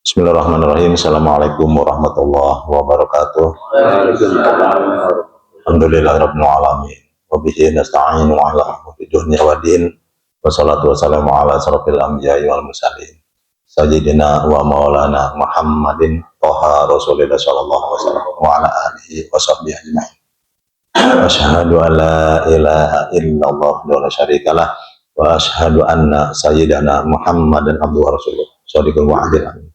Bismillahirrahmanirrahim. Assalamualaikum warahmatullahi wabarakatuh. Alhamdulillahirabbil alamin. Wa bihi nasta'inu ala umuri dunya wa din. Wassalatu wassalamu ala asrofil anbiya'i wal mursalin. Sayyidina wa maulana Muhammadin Thaha Rasulillah sallallahu alaihi wasallam wa ala alihi wa sahbihi ajma'in. Asyhadu an la ilaha illallah wa la syarikalah wa asyhadu anna sayyidana Muhammadan abduhu wa rasuluh. Shadiqul wa'adil amin.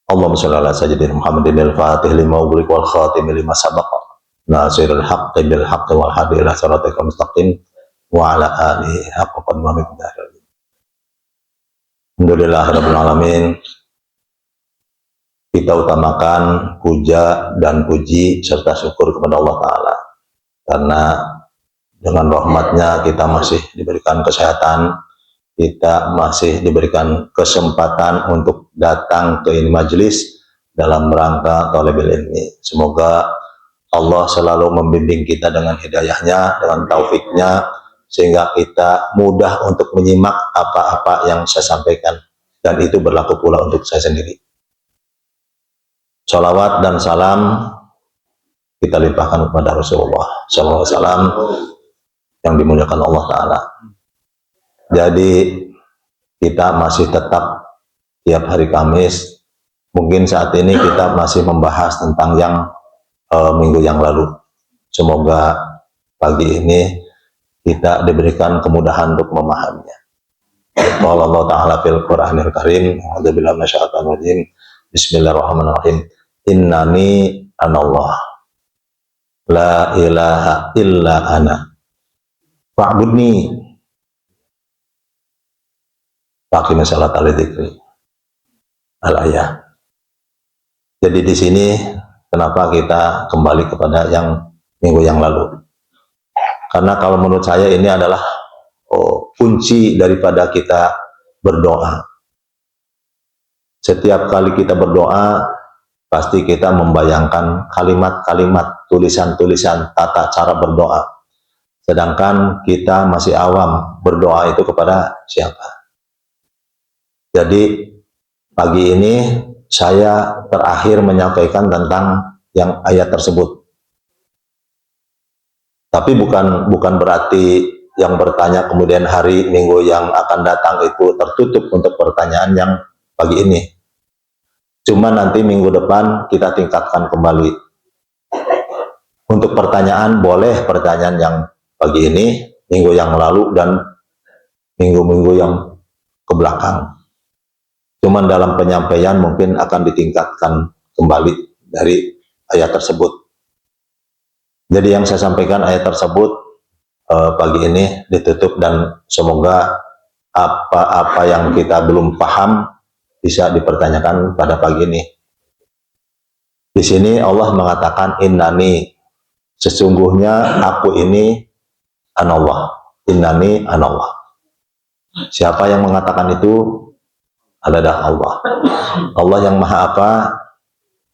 Allahumma shalli ala sayyidina Muhammadin al-fatih lima ughliq wal khatim lima sabaqa nasirul haqqi bil haqqi wal hadi ila siratal mustaqim wa ala alihi haqqa qadrihi. Alhamdulillahirabbil alamin. Kita utamakan puja dan puji serta syukur kepada Allah Ta'ala karena dengan rahmatnya kita masih diberikan kesehatan, kita masih diberikan kesempatan untuk datang ke ini majelis dalam rangka thalibul ilmi. Semoga Allah selalu membimbing kita dengan hidayahnya, dengan taufiknya, sehingga kita mudah untuk menyimak apa-apa yang saya sampaikan. Dan itu berlaku pula untuk saya sendiri. Salawat dan salam kita limpahkan kepada Rasulullah SAW yang dimuliakan Allah Ta'ala. Jadi kita masih tetap tiap hari Kamis, mungkin saat ini kita masih membahas tentang yang minggu yang lalu. Semoga pagi ini kita diberikan kemudahan untuk memahaminya. Qala Allah Ta'ala fil Qur'anil Karim, a'udzubillahi minasyaitonir rajim. Bismillahirrahmanirrahim. Innani anallah la ilaha illa ana fa'budni pakai masalah tali dzikri al-ayah. Jadi di sini kenapa kita kembali kepada yang minggu yang lalu? Karena kalau menurut saya ini adalah kunci daripada kita berdoa. Setiap kali kita berdoa pasti kita membayangkan kalimat-kalimat, tulisan-tulisan tata cara berdoa. Sedangkan kita masih awam, berdoa itu kepada siapa? Jadi pagi ini saya terakhir menyampaikan tentang yang ayat tersebut. Tapi bukan berarti yang bertanya kemudian hari minggu yang akan datang itu tertutup untuk pertanyaan yang pagi ini. Cuma nanti minggu depan kita tingkatkan kembali. Untuk pertanyaan boleh pertanyaan yang pagi ini, minggu yang lalu dan minggu-minggu yang ke belakang. Cuman dalam penyampaian mungkin akan ditingkatkan kembali dari ayat tersebut. Jadi yang saya sampaikan ayat tersebut pagi ini ditutup dan semoga apa-apa yang kita belum paham bisa dipertanyakan pada pagi ini. Di sini Allah mengatakan innani, sesungguhnya aku ini anallah. Innani anallah. Siapa yang mengatakan itu? Adalah Allah. Allah yang maha apa?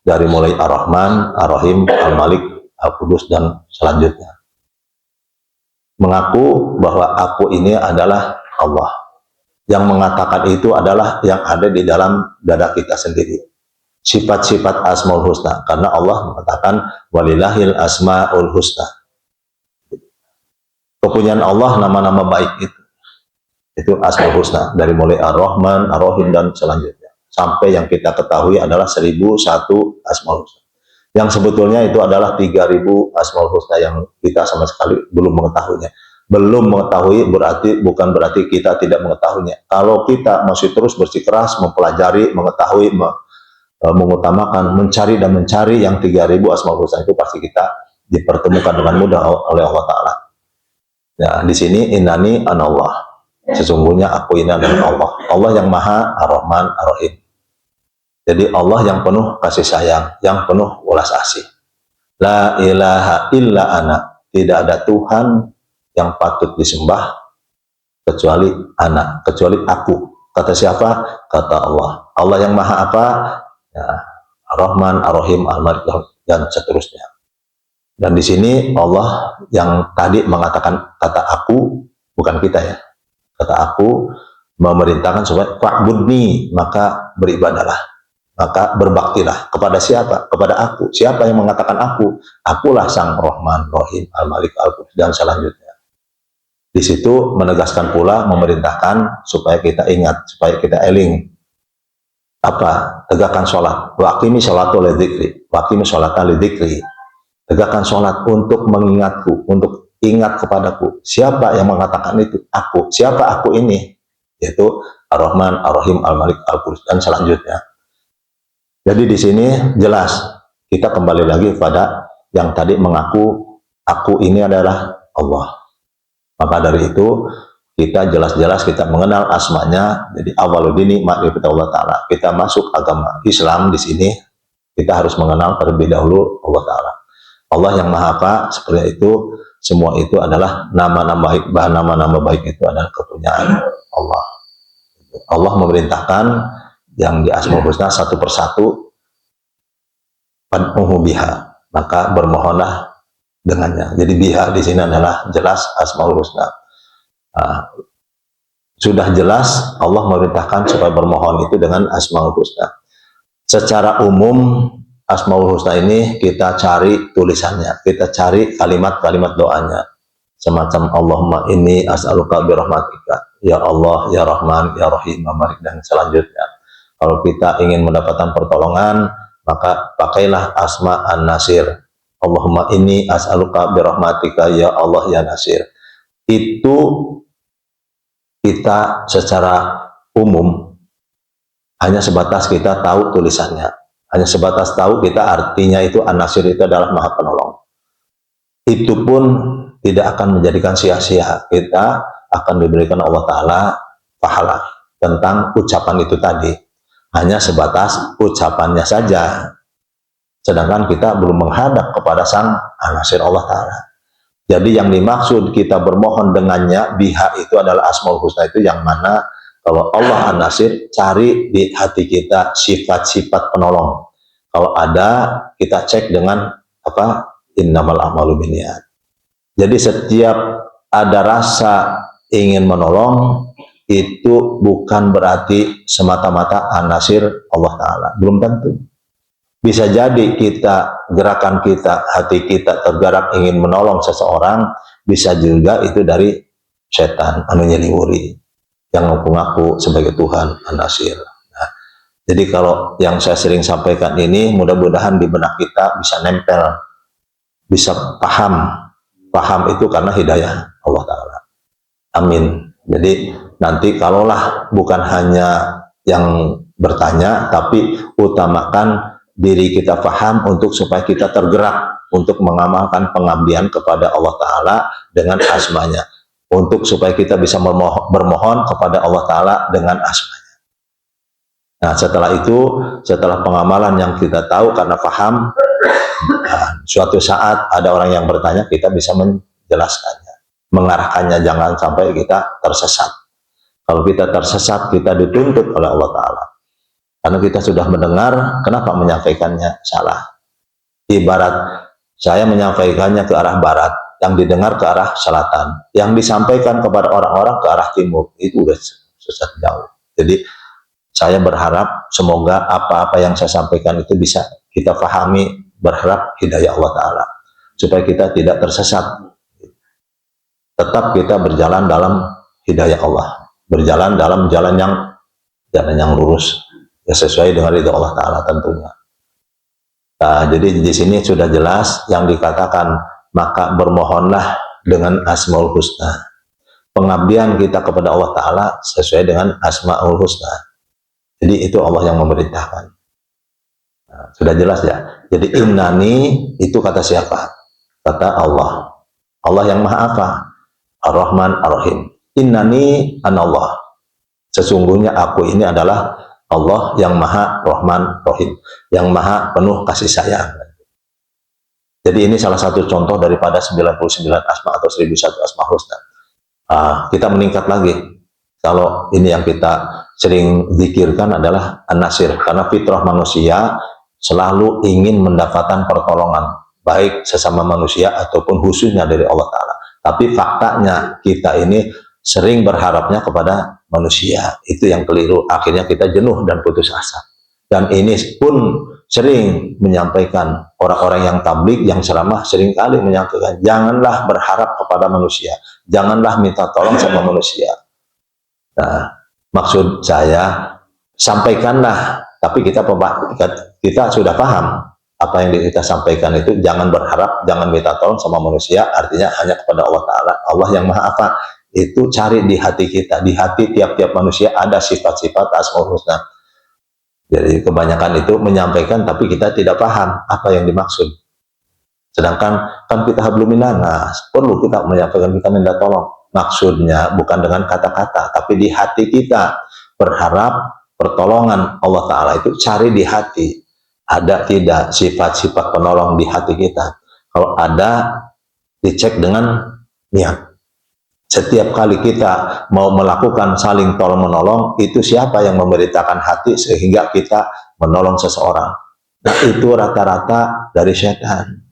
Dari mulai Ar-Rahman, Ar-Rahim, Al-Malik, Al-Qudus dan selanjutnya. Mengaku bahwa aku ini adalah Allah. Yang mengatakan itu adalah yang ada di dalam dada kita sendiri. Sifat-sifat Asmaul Husna. Karena Allah mengatakan walillahil asmaul husna. Kepunyaan Allah nama-nama baik itu. Itu Asmaul Husna, dari mulai Ar-Rahman, Ar-Rahim dan selanjutnya sampai yang kita ketahui adalah 1001 Asmaul Husna, yang sebetulnya itu adalah 3000 Asmaul Husna yang kita sama sekali belum mengetahuinya. Belum mengetahui bukan berarti kita tidak mengetahuinya. Kalau kita masih terus bersikeras mempelajari, mengetahui, mengutamakan, mencari dan mencari yang 3000 Asmaul Husna itu, pasti kita dipertemukan dengan mudah oleh Allah Ta'ala. Ya, di sini innani anallah, sesungguhnya aku ini adalah Allah. Allah yang maha Ar-Rahman, Ar-Rahim. Jadi Allah yang penuh kasih sayang, yang penuh welas asih. La ilaha illa ana, tidak ada Tuhan yang patut disembah kecuali ana, kecuali aku. Kata siapa? Kata Allah. Allah yang maha apa? Ya, Ar-Rahman, Ar-Rahim, Al-Malik dan seterusnya. Dan di sini Allah yang tadi mengatakan kata aku, bukan kita ya. Kata aku, memerintahkan supaya fa'budni, maka beribadalah, maka berbaktilah kepada siapa? Kepada aku. Siapa yang mengatakan aku? Akulah Sang Rahman, Rahim, Al-Malik, Al-Qudus, dan selanjutnya. Di situ menegaskan pula, memerintahkan supaya kita ingat, supaya kita eling. Apa? Tegakkan sholat. Wa aqimi sholata li dzikri. Wa aqimi sholata li dzikri. Tegakkan sholat untuk mengingatku, untuk ingat kepadaku. Siapa yang mengatakan itu? Aku. Siapa aku ini? Yaitu Ar-Rahman, Ar-Rahim, Al-Malik, Al-Qudus, dan selanjutnya. Jadi di sini jelas kita kembali lagi pada yang tadi mengaku aku ini adalah Allah. Maka dari itu kita jelas-jelas kita mengenal asmanya. Jadi awaludini ma'rifat Allah Ta'ala. Kita masuk agama Islam di sini kita harus mengenal terlebih dahulu Allah Ta'ala. Allah yang Maha Esa, seperti itu. Semua itu adalah nama-nama baik, bahan nama-nama baik itu adalah kepunyaan Allah. Allah memerintahkan yang di Asmaul Husna satu persatu, fad'uhu biha, maka bermohonlah dengannya. Jadi biha di sini adalah jelas Asmaul Husna. Sudah jelas Allah memerintahkan supaya bermohon itu dengan Asmaul Husna. Secara umum Asmaul Husna ini kita cari tulisannya, kita cari kalimat-kalimat doanya. Semacam Allahumma inni as'aluka birahmatika, ya Allah, ya Rahman, ya Rahim, Malik, dan selanjutnya. Kalau kita ingin mendapatkan pertolongan, maka pakailah Asma An-Nasir. Allahumma inni as'aluka birahmatika, ya Allah, ya Nasir. Itu kita secara umum hanya sebatas kita tahu tulisannya. Hanya sebatas tahu kita artinya itu An-Nasir itu adalah Maha Penolong. Itu pun tidak akan menjadikan sia-sia. Kita akan diberikan Allah Ta'ala pahala tentang ucapan itu tadi. Hanya sebatas ucapannya saja. Sedangkan kita belum menghadap kepada Sang An-Nasir Allah Ta'ala. Jadi yang dimaksud kita bermohon dengannya, biha itu adalah Asmaul Husna itu yang mana kalau Allah An-Nasir, cari di hati kita sifat-sifat penolong. Kalau ada, kita cek dengan apa? Innamal a'malu binniyat. Jadi setiap ada rasa ingin menolong, itu bukan berarti semata-mata An-Nasir Allah Ta'ala. Belum tentu. Bisa jadi kita, gerakan kita, hati kita tergerak ingin menolong seseorang, bisa juga itu dari setan, anu nyeliwuri, yang mengaku sebagai Tuhan An-Nasir. Nah, jadi kalau yang saya sering sampaikan ini, mudah-mudahan di benak kita bisa nempel, bisa paham. Paham itu karena hidayah Allah Ta'ala. Amin. Jadi nanti kalaulah bukan hanya yang bertanya, tapi utamakan diri kita paham untuk supaya kita tergerak untuk mengamalkan pengabdian kepada Allah Ta'ala dengan asmanya. Untuk supaya kita bisa bermohon kepada Allah Ta'ala dengan asmanya. Nah setelah itu, setelah pengamalan yang kita tahu karena paham, nah, suatu saat ada orang yang bertanya, kita bisa menjelaskannya, mengarahkannya, jangan sampai kita tersesat. Kalau kita tersesat, kita dituntut oleh Allah Ta'ala. Karena kita sudah mendengar, kenapa menyampaikannya salah? Ibarat saya menyampaikannya ke arah barat, yang didengar ke arah selatan, yang disampaikan kepada orang-orang ke arah timur, itu udah sesat jauh. Jadi saya berharap semoga apa-apa yang saya sampaikan itu bisa kita pahami, berharap hidayah Allah Ta'ala, supaya kita tidak tersesat. Tetap kita berjalan dalam hidayah Allah, berjalan dalam jalan yang lurus, ya sesuai dengan ridha Allah Ta'ala tentunya. Nah, jadi di sini sudah jelas yang dikatakan, maka bermohonlah dengan Asmaul Husna. Pengabdian kita kepada Allah Ta'ala sesuai dengan Asmaul Husna. Jadi itu Allah yang memerintahkan. Nah, sudah jelas ya. Jadi innani itu kata siapa? Kata Allah. Allah yang Maha Esa, Ar-Rahman, Ar-Rahim. Innani anallah. Sesungguhnya aku ini adalah Allah yang Maha Rahman Rahim, yang Maha penuh kasih sayang. Jadi ini salah satu contoh daripada 99 asma atau 1001 asma husna. Kita meningkat lagi. Kalau ini yang kita sering zikirkan adalah An-Nasir, karena fitrah manusia selalu ingin mendapatkan pertolongan, baik sesama manusia ataupun khususnya dari Allah Ta'ala. Tapi faktanya kita ini sering berharapnya kepada manusia. Itu yang keliru. Akhirnya kita jenuh dan putus asa. Dan ini pun sering menyampaikan orang-orang yang tabligh, yang ceramah, seringkali menyampaikan, janganlah berharap kepada manusia, janganlah minta tolong sama manusia. Nah, maksud saya, sampaikanlah, tapi kita sudah paham apa yang kita sampaikan itu. Jangan berharap, jangan minta tolong sama manusia, artinya hanya kepada Allah Ta'ala. Allah yang Maha Apa? Itu cari di hati kita. Di hati tiap-tiap manusia ada sifat-sifat Asmaul Husna. Jadi kebanyakan itu menyampaikan tapi kita tidak paham apa yang dimaksud. Sedangkan kan kita hablum minannas, perlu kita menyampaikan, kita minta tolong. Maksudnya bukan dengan kata-kata, tapi di hati kita. Berharap pertolongan Allah Ta'ala itu cari di hati. Ada tidak sifat-sifat penolong di hati kita? Kalau ada, dicek dengan niat. Setiap kali kita mau melakukan saling tolong-menolong, itu siapa yang memberitakan hati sehingga kita menolong seseorang? Nah, itu rata-rata dari setan.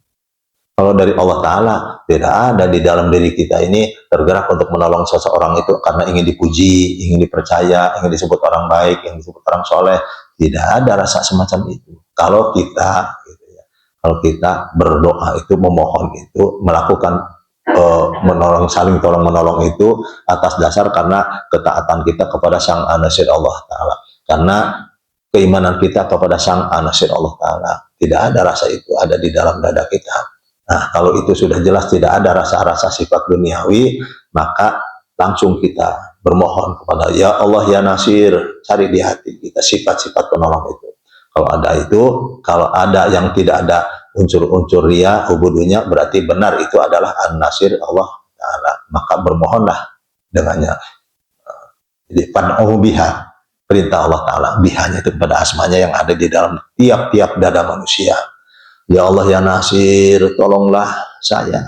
Kalau dari Allah Ta'ala, tidak ada di dalam diri kita ini tergerak untuk menolong seseorang itu karena ingin dipuji, ingin dipercaya, ingin disebut orang baik, ingin disebut orang soleh. Tidak ada rasa semacam itu. Kalau kita, gitu ya, kalau kita berdoa itu, memohon itu, melakukan menolong, saling tolong menolong itu atas dasar karena ketaatan kita kepada Sang An-Nasir Allah Ta'ala, karena keimanan kita kepada Sang An-Nasir Allah Ta'ala. Tidak ada rasa itu ada di dalam dada kita. Nah, kalau itu sudah jelas tidak ada rasa-rasa sifat duniawi, maka langsung kita bermohon kepada Ya Allah Ya Nasir, cari di hati kita sifat-sifat penolong itu. Kalau ada itu, kalau ada yang tidak ada unsur-unsur ria, ubudunya, berarti benar itu adalah An-Nasir Allah Ta'ala. Maka bermohonlah dengannya. Jadi pad'u biha, perintah Allah Ta'ala. Bihanya itu pada asmanya yang ada di dalam tiap-tiap dada manusia. Ya Allah Ya Nasir, tolonglah saya.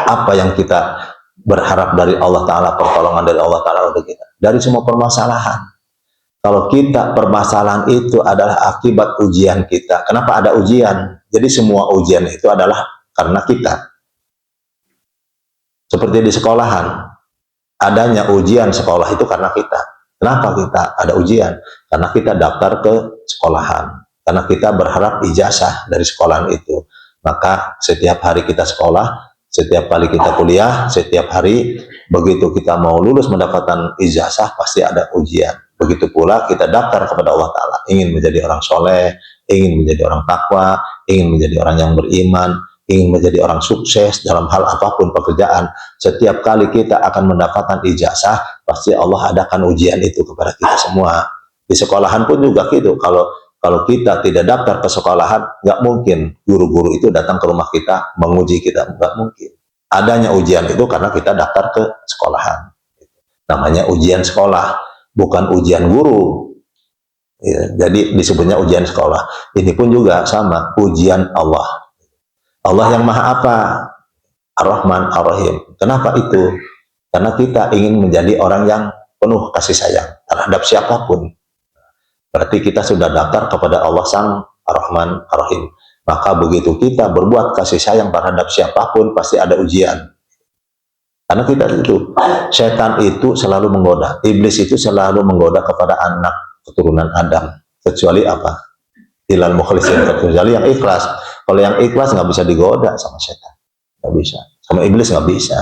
Apa yang kita berharap dari Allah Ta'ala, pertolongan dari Allah Ta'ala untuk kita? Dari semua permasalahan. Kalau kita permasalahan itu adalah akibat ujian kita. Kenapa ada ujian? Jadi semua ujian itu adalah karena kita. Seperti di sekolahan. Adanya ujian sekolah itu karena kita. Kenapa kita ada ujian? Karena kita daftar ke sekolahan. Karena kita berharap ijazah dari sekolahan itu. Maka setiap hari kita sekolah, setiap kali kita kuliah, setiap hari begitu kita mau lulus mendapatkan ijazah, pasti ada ujian. Begitu pula kita daftar kepada Allah Ta'ala, ingin menjadi orang soleh, ingin menjadi orang takwa, ingin menjadi orang yang beriman, ingin menjadi orang sukses dalam hal apapun pekerjaan. Setiap kali kita akan mendapatkan ijazah, pasti Allah adakan ujian itu kepada kita semua. Di sekolahan pun juga gitu. Kalau kita tidak daftar ke sekolahan, nggak mungkin guru-guru itu datang ke rumah kita menguji kita, nggak mungkin. Adanya ujian itu karena kita daftar ke sekolahan. Namanya ujian sekolah, bukan ujian guru. Ya, jadi disebutnya ujian sekolah. Ini pun juga sama, ujian Allah. Allah yang Maha Apa? Ar-Rahman Ar-Rahim. Kenapa itu? Karena kita ingin menjadi orang yang penuh kasih sayang terhadap siapapun. Berarti kita sudah daftar kepada Allah Sang Ar-Rahman Ar-Rahim. Maka begitu kita berbuat kasih sayang terhadap siapapun, pasti ada ujian. Karena kita itu, setan itu selalu menggoda. Iblis itu selalu menggoda kepada anak keturunan Adam. Kecuali apa? Ilal mukhlisin, kecuali yang ikhlas. Kalau yang ikhlas nggak bisa digoda sama setan. Nggak bisa. Sama iblis nggak bisa.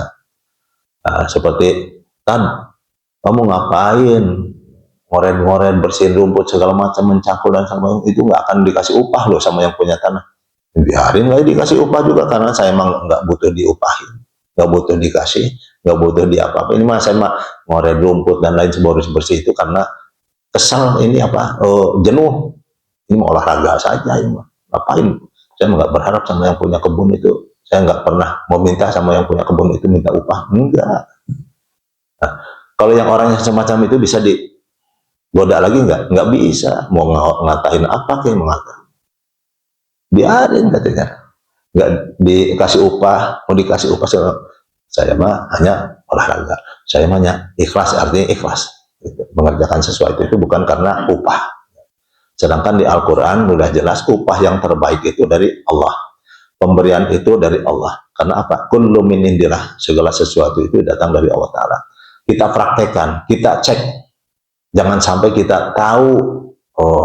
Nah, seperti, Tan, kamu ngapain? Ngoren-ngoren, bersihin rumput, segala macam, mencangkul dan sama itu nggak akan dikasih upah loh sama yang punya tanah. Biarin nggak dikasih upah juga karena saya emang nggak butuh diupahin, nggak butuh dikasih, nggak butuh di apa-apa. Ini mah saya mah ngoren rumput dan lain bersih itu karena kesal ini apa? Jenuh. Ini mau olahraga saja ini mah. Ngapain? Saya nggak berharap sama yang punya kebun itu. Saya nggak pernah mau minta sama yang punya kebun itu minta upah. Enggak. Nah, kalau yang orang yang semacam itu bisa goda lagi nggak bisa. Mau ngatain apa kayak mengatakan, biarin katanya, nggak dikasih upah. Mau dikasih upah saya mah hanya olahraga, saya mah hanya ikhlas, artinya ikhlas gitu. Mengerjakan sesuatu itu bukan karena upah. Sedangkan di Al-Quran sudah jelas upah yang terbaik itu dari Allah, pemberian itu dari Allah. Karena apa? Kullu min indillah, segala sesuatu itu datang dari Allah Ta'ala. kita praktekkan, kita cek. Jangan sampai kita tahu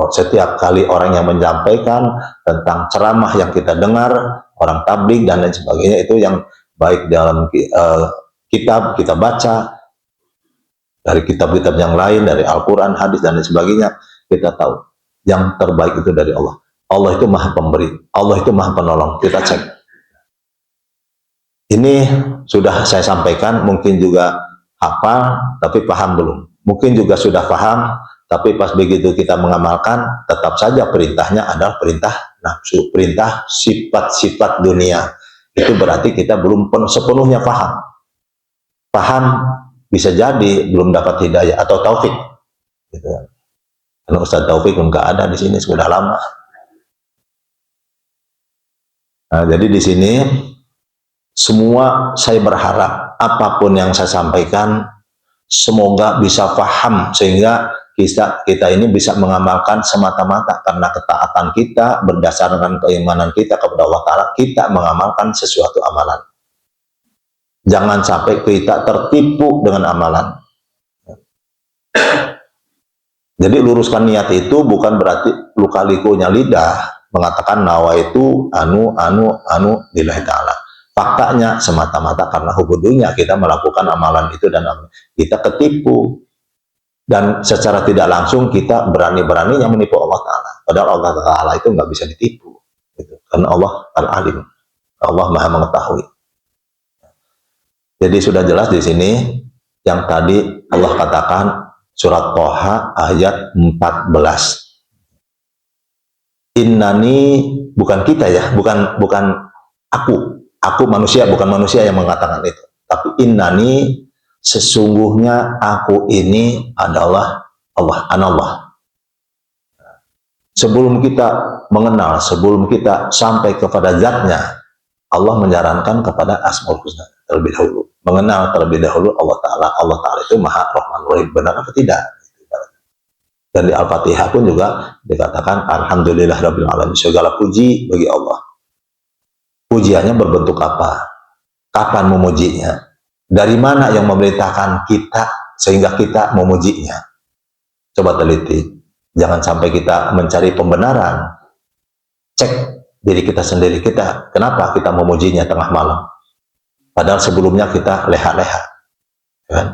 setiap kali orang yang menyampaikan tentang ceramah yang kita dengar, orang tabligh dan lain sebagainya, itu yang baik dalam kitab kita baca, dari kitab-kitab yang lain, dari Al-Quran, hadis dan lain sebagainya, kita tahu yang terbaik itu dari Allah. Allah itu maha pemberi, Allah itu maha penolong. Kita cek. Ini sudah saya sampaikan, mungkin juga hafal tapi paham belum. Mungkin juga sudah paham, tapi pas begitu kita mengamalkan, tetap saja perintahnya adalah perintah nafsu, perintah sifat-sifat dunia. Itu berarti kita belum sepenuhnya paham. Paham bisa jadi belum dapat hidayah atau taufik. Gitu. Karena Ustaz Taufik nggak ada di sini, sudah lama. Nah, jadi di sini semua saya berharap apapun yang saya sampaikan semoga bisa paham, sehingga kita ini bisa mengamalkan semata-mata karena ketaatan kita berdasarkan keimanan kita kepada Allah Ta'ala, kita mengamalkan sesuatu amalan. Jangan sampai kita tertipu dengan amalan. Jadi luruskan niat itu bukan berarti luka-likunya lidah mengatakan nawa itu anu lillahi ta'ala. Faktanya semata-mata karena hubudunya kita melakukan amalan itu dan kita ketipu. Dan secara tidak langsung kita berani-beraninya menipu Allah Ta'ala. Padahal Allah Ta'ala itu nggak bisa ditipu. Gitu. Karena Allah Al-Alim. Allah Maha mengetahui. Jadi sudah jelas di sini yang tadi Allah katakan surat Toha ayat 14. Innani, bukan kita ya, bukan aku manusia, bukan manusia yang mengatakan itu. Tapi innani, sesungguhnya aku ini adalah Allah, anallah. Sebelum kita mengenal, sebelum kita sampai kepada zatnya, Allah menyarankan kepada Asmaul Husna terlebih dahulu. Mengenal terlebih dahulu Allah Ta'ala. Allah Ta'ala itu Maha Rahman Rahim. Benar apa tidak? Dan di Al-Fatihah pun juga dikatakan Alhamdulillah Rabbil Alamin. Segala puji bagi Allah. Pujiannya berbentuk apa? Kapan memujinya? Dari mana yang memerintahkan kita sehingga kita memujinya? Coba teliti. Jangan sampai kita mencari pembenaran. Cek diri kita sendiri. Kenapa kita memujinya tengah malam? Padahal sebelumnya kita leha-leha. Kan?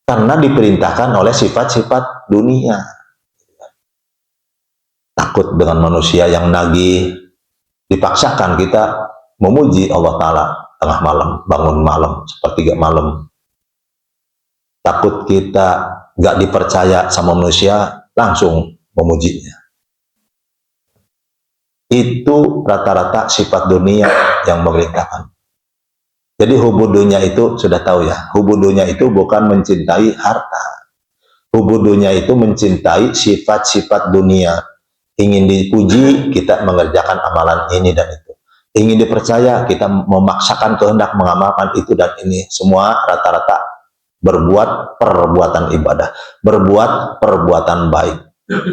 Karena diperintahkan oleh sifat-sifat dunia. Takut dengan manusia yang nagih. Dipaksakan kita memuji Allah Ta'ala tengah malam, bangun malam, sepertiga malam. Takut kita gak dipercaya sama manusia, langsung memujinya. Itu rata-rata sifat dunia yang memerintahkan. Jadi hubudunya itu sudah tahu ya, hubudunya itu bukan mencintai harta. Hubudunya itu mencintai sifat-sifat dunia. Ingin dipuji, kita mengerjakan amalan ini dan itu. Ingin dipercaya, kita memaksakan kehendak mengamalkan itu dan ini. Semua rata-rata berbuat perbuatan ibadah. Berbuat perbuatan baik.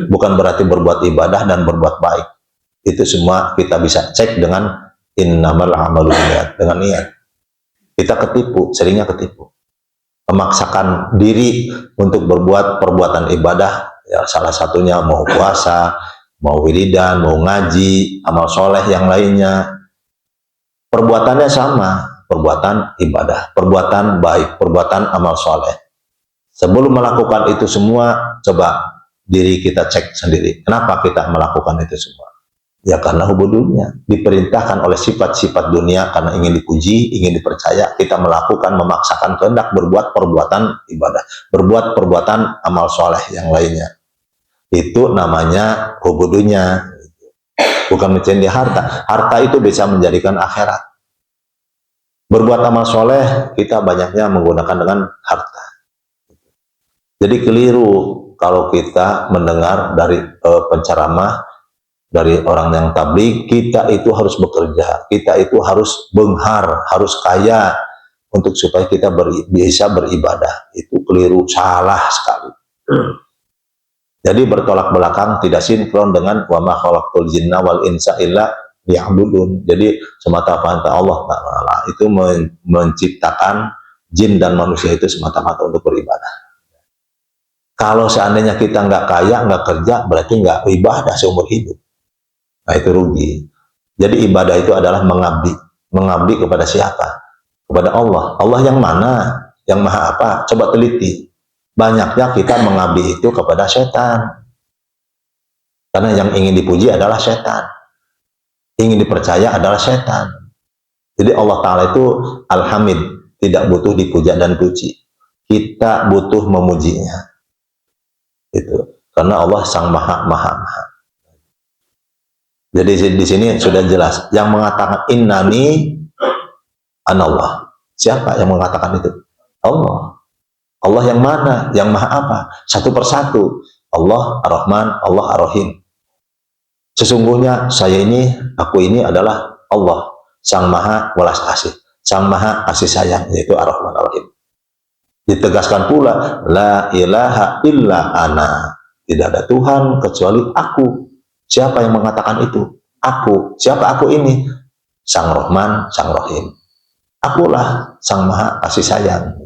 Bukan berarti berbuat ibadah dan berbuat baik. Itu semua kita bisa cek dengan innamal a'malu binniyat, dengan niat. Kita ketipu, seringnya ketipu. Memaksakan diri untuk berbuat perbuatan ibadah, ya salah satunya mau puasa, mau wiridan, mau ngaji, amal soleh yang lainnya. Perbuatannya sama, perbuatan ibadah, perbuatan baik, perbuatan amal soleh. Sebelum melakukan itu semua, coba diri kita cek sendiri. Kenapa kita melakukan itu semua? Ya karena hubudunya diperintahkan oleh sifat-sifat dunia, karena ingin dipuji, ingin dipercaya, kita melakukan, memaksakan kehendak berbuat perbuatan ibadah, berbuat perbuatan amal soleh yang lainnya. Itu namanya hubudunya, bukan mencintai harta. Harta itu bisa menjadikan akhirat. Berbuat amal soleh kita banyaknya menggunakan dengan harta. Jadi keliru kalau kita mendengar dari penceramah, dari orang yang tabligh, kita itu harus bekerja, kita itu harus benghar, harus kaya untuk supaya kita bisa beribadah. Itu keliru, salah sekali. Jadi bertolak belakang, tidak sinkron dengan wa ma khalaqtul jinna wal insa illa liya'budun. Jadi semata-mata Allah Ta'ala itu menciptakan jin dan manusia itu semata-mata untuk beribadah. Kalau seandainya kita nggak kaya, nggak kerja, berarti nggak ibadah seumur hidup. Nah, itu rugi. Jadi ibadah itu adalah mengabdi. Mengabdi kepada siapa? Kepada Allah. Allah yang mana? Yang maha apa? Coba teliti. Banyaknya kita mengabdi itu kepada setan. Karena yang ingin dipuji adalah setan. Ingin dipercaya adalah setan. Jadi Allah Ta'ala itu Al-Hamid. Tidak butuh dipuja dan puji. Kita butuh memujinya. Itu. Karena Allah sang maha. Jadi di sini sudah jelas. Yang mengatakan innani anallah. Siapa yang mengatakan itu? Allah. Allah yang mana? Yang maha apa? Satu persatu. Allah Ar-Rahman, Allah Ar-Rahim. Sesungguhnya saya ini, aku ini adalah Allah. Sang maha welas asih. Sang maha kasih sayang. Yaitu Ar-Rahman Ar-Rahim. Ditegaskan pula. La ilaha illa ana. Tidak ada Tuhan kecuali aku. Siapa yang mengatakan itu? Aku. Siapa aku ini? Sang Rahman, Sang Rahim. Akulah Sang Maha kasih sayang.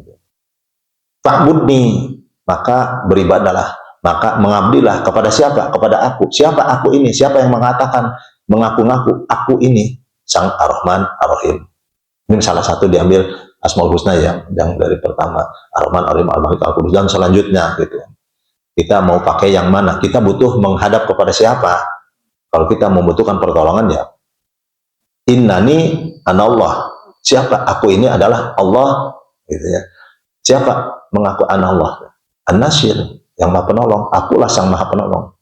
Fa'budni, maka beribadalah, maka mengabdilah kepada siapa? Kepada aku. Siapa aku ini? Siapa yang mengatakan mengaku-ngaku aku ini Sang Ar-Rahman Ar-Rahim? Ini salah satu diambil Asmaul Husna yang dari pertama Ar-Rahman Ar-Rahim Al-Malik Al-Qudus dan selanjutnya gitu. Kita mau pakai yang mana? Kita butuh menghadap kepada siapa? Kalau kita membutuhkan pertolongan ya innani anallah. Siapa? Aku ini adalah Allah gitu ya. Siapa mengaku anallah? An-Nasir, yang Maha Penolong. Akulah Sang Maha Penolong.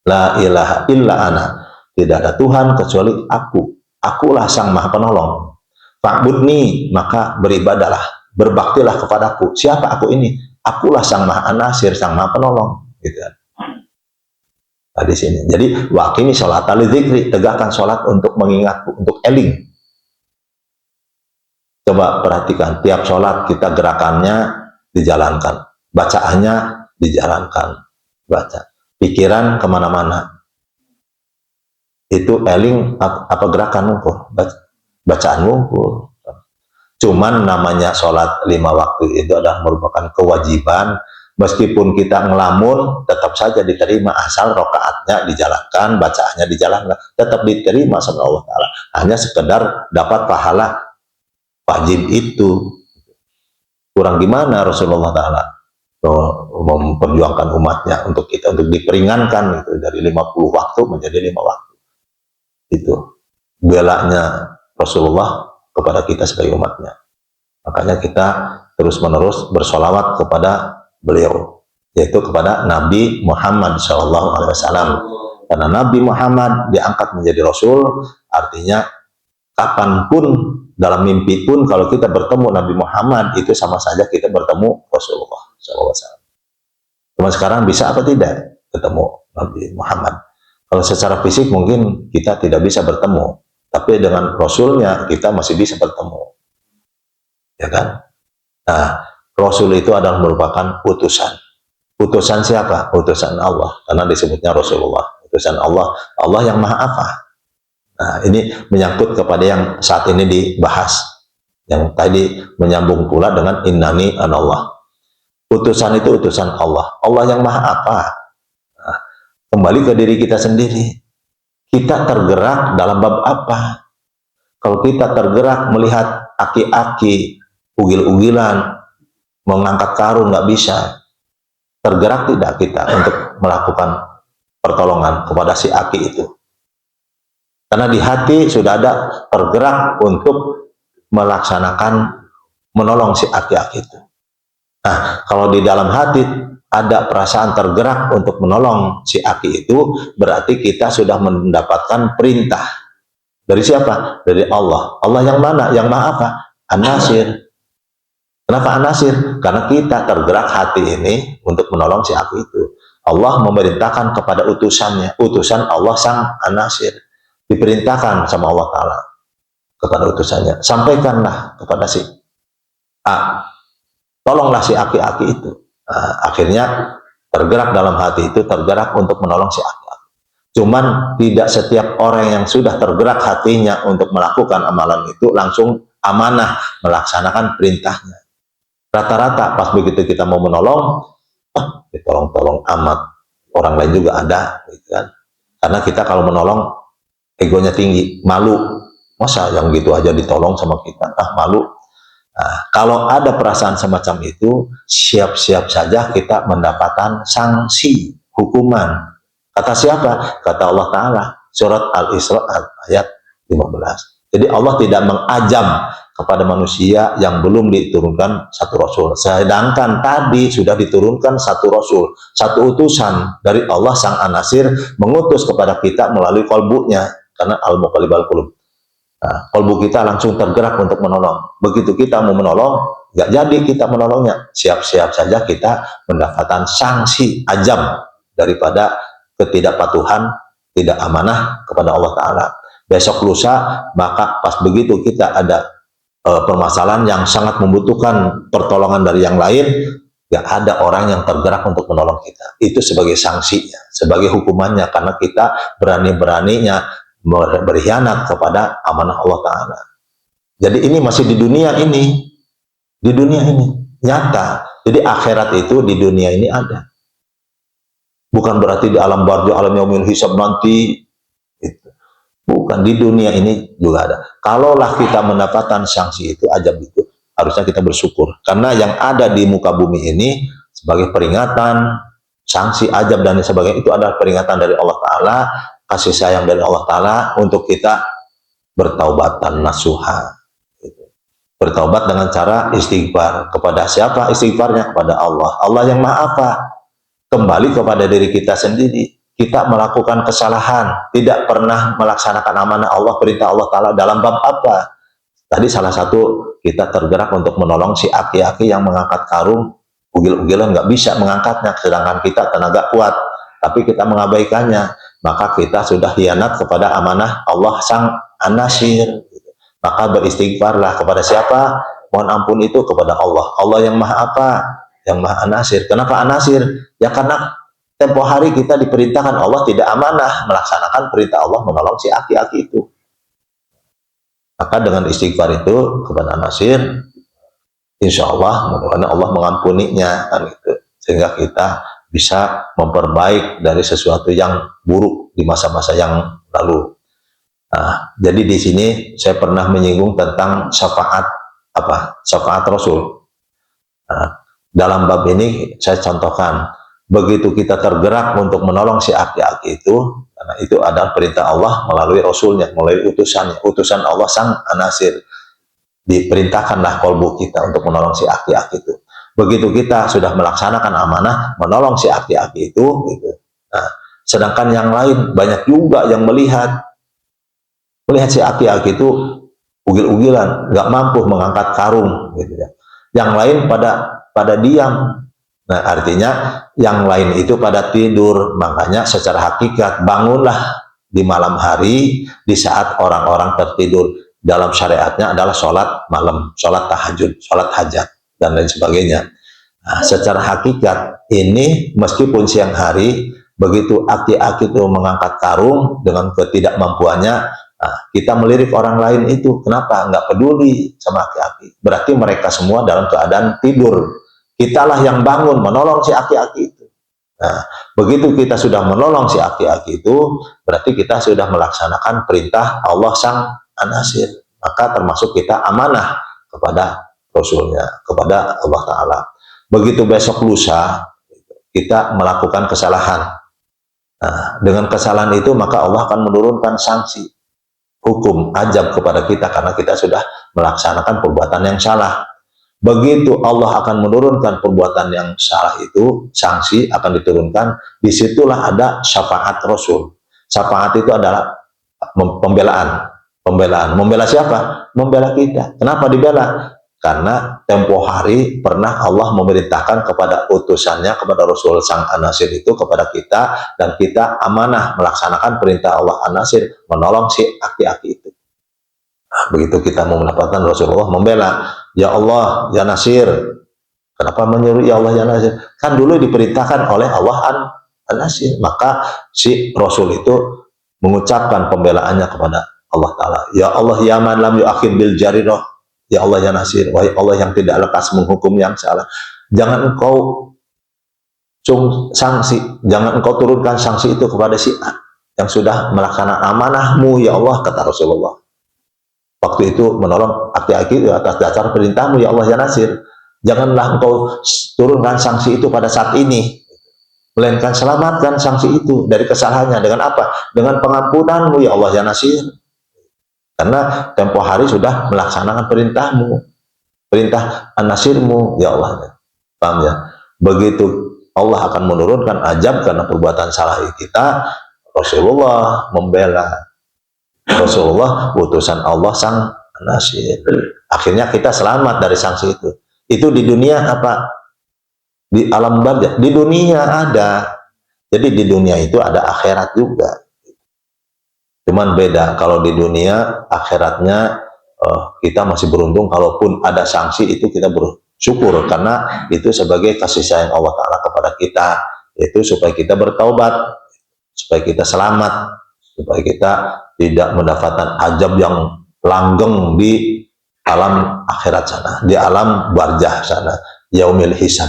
La ilaha illa ana. Tidak ada Tuhan kecuali aku. Akulah Sang Maha Penolong. Fa'budni, maka beribadalah, berbaktilah kepadaku. Siapa aku ini? Akulah Sang Maha An-Nasir, Sang Maha Penolong gitu kan. Nah, di sini. Jadi waqimi sholata lidzikri, tegakkan sholat untuk mengingatku, untuk eling. Coba perhatikan, tiap sholat kita gerakannya dijalankan, bacaannya dijalankan, baca. Pikiran kemana-mana. Itu eling apa gerakan ngumpul, bacaan ngumpul. Cuman namanya sholat 5 waktu itu adalah merupakan kewajiban. Meskipun kita ngelamun, tetap saja diterima asal rokaatnya dijalankan, bacaannya dijalankan, tetap diterima sama Allah Ta'ala. Hanya sekedar dapat pahala wajib itu. Kurang gimana Rasulullah Ta'ala memperjuangkan umatnya untuk kita, untuk diperingankan gitu, dari 50 waktu menjadi 5 waktu. Itu belanya Rasulullah kepada kita sebagai umatnya. Makanya kita terus-menerus bersolawat kepada beliau, yaitu kepada Nabi Muhammad SAW. Karena Nabi Muhammad diangkat menjadi Rasul, artinya kapanpun dalam mimpi pun kalau kita bertemu Nabi Muhammad itu sama saja kita bertemu Rasulullah SAW. Cuma sekarang bisa apa tidak ketemu Nabi Muhammad? Kalau secara fisik mungkin kita tidak bisa bertemu, tapi dengan Rasulnya kita masih bisa bertemu, ya kan? Nah, Rasul itu adalah merupakan utusan. Utusan siapa? Utusan Allah. Karena disebutnya Rasulullah. Utusan Allah. Allah yang maha apa? Nah, ini menyangkut kepada yang saat ini dibahas. Yang tadi menyambung pula dengan innani anallah. Utusan itu utusan Allah. Allah yang maha apa? Nah, kembali ke diri kita sendiri. Kita tergerak dalam bab apa? Kalau kita tergerak melihat aki-aki, ugil-ugilan, mengangkat karung nggak bisa, tergerak tidak kita untuk melakukan pertolongan kepada si aki itu? Karena di hati sudah ada tergerak untuk melaksanakan menolong si aki-aki itu. Nah, kalau di dalam hati ada perasaan tergerak untuk menolong si aki itu, berarti kita sudah mendapatkan perintah dari siapa? Dari Allah. Allah yang mana? Yang maha apa? An-Nasir. Kenapa An-Nasir? Karena kita tergerak hati ini untuk menolong si aki itu. Allah memerintahkan kepada utusannya, utusan Allah Sang An-Nasir. Diperintahkan sama Allah Ta'ala kepada utusannya. Sampaikanlah kepada si A. Tolonglah si aki-aki itu. Nah, akhirnya tergerak dalam hati itu, tergerak untuk menolong si aki-aki. Cuman tidak setiap orang yang sudah tergerak hatinya untuk melakukan amalan itu langsung amanah melaksanakan perintahnya. Rata-rata pas begitu kita mau menolong, ditolong-tolong amat, orang lain juga ada, gitu kan. Karena kita kalau menolong egonya tinggi, malu, masa yang gitu aja ditolong sama kita, malu. Nah, kalau ada perasaan semacam itu, siap-siap saja kita mendapatkan sanksi, hukuman. Kata siapa? Kata Allah Ta'ala, surat Al-Isra ayat 15. Jadi Allah tidak mengajam kepada manusia yang belum diturunkan satu rasul. Sedangkan tadi sudah diturunkan satu rasul, satu utusan dari Allah Sang An-Nasir mengutus kepada kita melalui kolbunya, karena al-muqallibal qulub. Nah, kolbu kita langsung tergerak untuk menolong. Begitu kita mau menolong, nggak jadi kita menolongnya. Siap-siap saja kita mendapatkan sanksi ajab daripada ketidakpatuhan, tidak amanah kepada Allah Ta'ala. Besok lusa, maka pas begitu kita ada permasalahan yang sangat membutuhkan pertolongan dari yang lain, gak ada orang yang tergerak untuk menolong kita. Itu sebagai sanksinya, sebagai hukumannya, karena kita berani-beraninya berkhianat kepada amanah Allah Ta'ala. Jadi ini masih di dunia ini, nyata. Jadi akhirat itu di dunia ini ada. Bukan berarti di alam barzah, alam yaumil hisab nanti. Bukan, di dunia ini juga ada. Kalaulah kita mendapatkan sanksi itu, ajab itu, harusnya kita bersyukur. Karena yang ada di muka bumi ini sebagai peringatan, sanksi, ajab, dan sebagainya, itu adalah peringatan dari Allah Ta'ala, kasih sayang dari Allah Ta'ala untuk kita bertaubatan nasuha. Bertaubat dengan cara istighfar. Kepada siapa istighfarnya? Kepada Allah. Allah yang maha apa? Kembali kepada diri kita sendiri. Kita melakukan kesalahan, tidak pernah melaksanakan amanah Allah, perintah Allah Ta'ala dalam bab apa? Tadi salah satu, kita tergerak untuk menolong si aki-aki yang mengangkat karung, ugil-ugilan nggak bisa mengangkatnya, sedangkan kita tenaga kuat, tapi kita mengabaikannya, maka kita sudah hianat kepada amanah Allah Sang An-Nasir. Maka beristighfarlah kepada siapa? Mohon ampun itu kepada Allah. Allah yang maha apa? Yang maha An-Nasir. Kenapa An-Nasir? Ya karena tempo hari kita diperintahkan Allah tidak amanah melaksanakan perintah Allah menolong si aki-aki itu. Maka dengan istighfar itu kepada Nasir, insya Allah mudah-mudahan Allah mengampuninya, kan gitu. Sehingga kita bisa memperbaik dari sesuatu yang buruk di masa-masa yang lalu. Nah, jadi di sini saya pernah menyinggung tentang syafaat syafaat Rasul. Nah, dalam bab ini saya contohkan. Begitu kita tergerak untuk menolong si aki-aki itu, karena itu adalah perintah Allah melalui Rasulnya, melalui utusan Allah Sang An-Nasir. Diperintahkanlah kolbu kita untuk menolong si aki-aki itu. Begitu kita sudah melaksanakan amanah, menolong si aki-aki itu, gitu. Nah, sedangkan yang lain banyak juga yang melihat si aki-aki itu ugil-ugilan, nggak mampu mengangkat karung, gitu ya. Yang lain pada diam. Nah, artinya yang lain itu pada tidur. Makanya secara hakikat bangunlah di malam hari, di saat orang-orang tertidur. Dalam syariatnya adalah sholat malam, sholat tahajud, sholat hajat, dan lain sebagainya. Nah, secara hakikat ini meskipun siang hari, begitu aki-aki itu mengangkat karung dengan ketidakmampuannya, nah, kita melirik orang lain itu. Kenapa? Nggak peduli sama aki-aki. Berarti mereka semua dalam keadaan tidur. Kitalah yang bangun menolong si aki-aki itu. Nah, begitu kita sudah menolong si aki-aki itu, berarti kita sudah melaksanakan perintah Allah Sang An-Nasir. Maka termasuk kita amanah kepada Rasulnya, kepada Allah Ta'ala. Begitu besok lusa, kita melakukan kesalahan. Nah, dengan kesalahan itu, maka Allah akan menurunkan sanksi, hukum, ajab kepada kita, karena kita sudah melaksanakan perbuatan yang salah. Begitu Allah akan menurunkan perbuatan yang salah itu, sanksi akan diturunkan. Disitulah ada syafaat Rasul. Syafaat itu adalah pembelaan. Membela siapa? Membela kita. Kenapa dibela? Karena tempo hari pernah Allah memerintahkan kepada utusannya, kepada Rasul Sang An-Nasir itu kepada kita, dan kita amanah melaksanakan perintah Allah An-Nasir, menolong si aki-aki itu. Begitu kita mau mendapatkan Rasulullah membela, ya Allah, ya Nasir. Kenapa menyuruh ya Allah, ya Nasir? Kan dulu diperintahkan oleh Allah An-Nasir. Maka si Rasul itu mengucapkan pembelaannya kepada Allah Ta'ala. Ya Allah, ya man lam yu'akhid bil jariroh. ya Allah ya Nasir, wahai Allah yang tidak lekas menghukum yang salah, jangan engkau sanksi, jangan engkau turunkan sanksi itu kepada si A yang sudah melaksanakan amanahmu ya Allah, kata Rasulullah. Waktu itu menolong aki-aki atas dasar perintahmu ya Allah ya Nasir. Janganlah engkau turunkan sanksi itu pada saat ini, melainkan selamatkan sanksi itu dari kesalahannya. Dengan apa? Dengan pengampunanmu ya Allah ya Nasir. Karena tempo hari sudah melaksanakan perintahmu, perintah An-Nasirmu ya Allah. Paham ya? Begitu Allah akan menurunkan azab karena perbuatan salah kita, Rasulullah membela. Rasulullah utusan Allah sang Nasir. Akhirnya kita selamat dari sanksi itu. Itu di dunia apa? Di alam barzakh. Di dunia ada. Jadi di dunia itu ada akhirat juga. Cuman beda. Kalau di dunia akhiratnya kita masih beruntung. Kalaupun ada sanksi itu kita bersyukur karena itu sebagai kasih sayang Allah Ta'ala kepada kita. Itu supaya kita bertaubat, supaya kita selamat, supaya kita tidak mendapatkan azab yang langgeng di alam akhirat sana, di alam barzakh sana, yaumil hisab.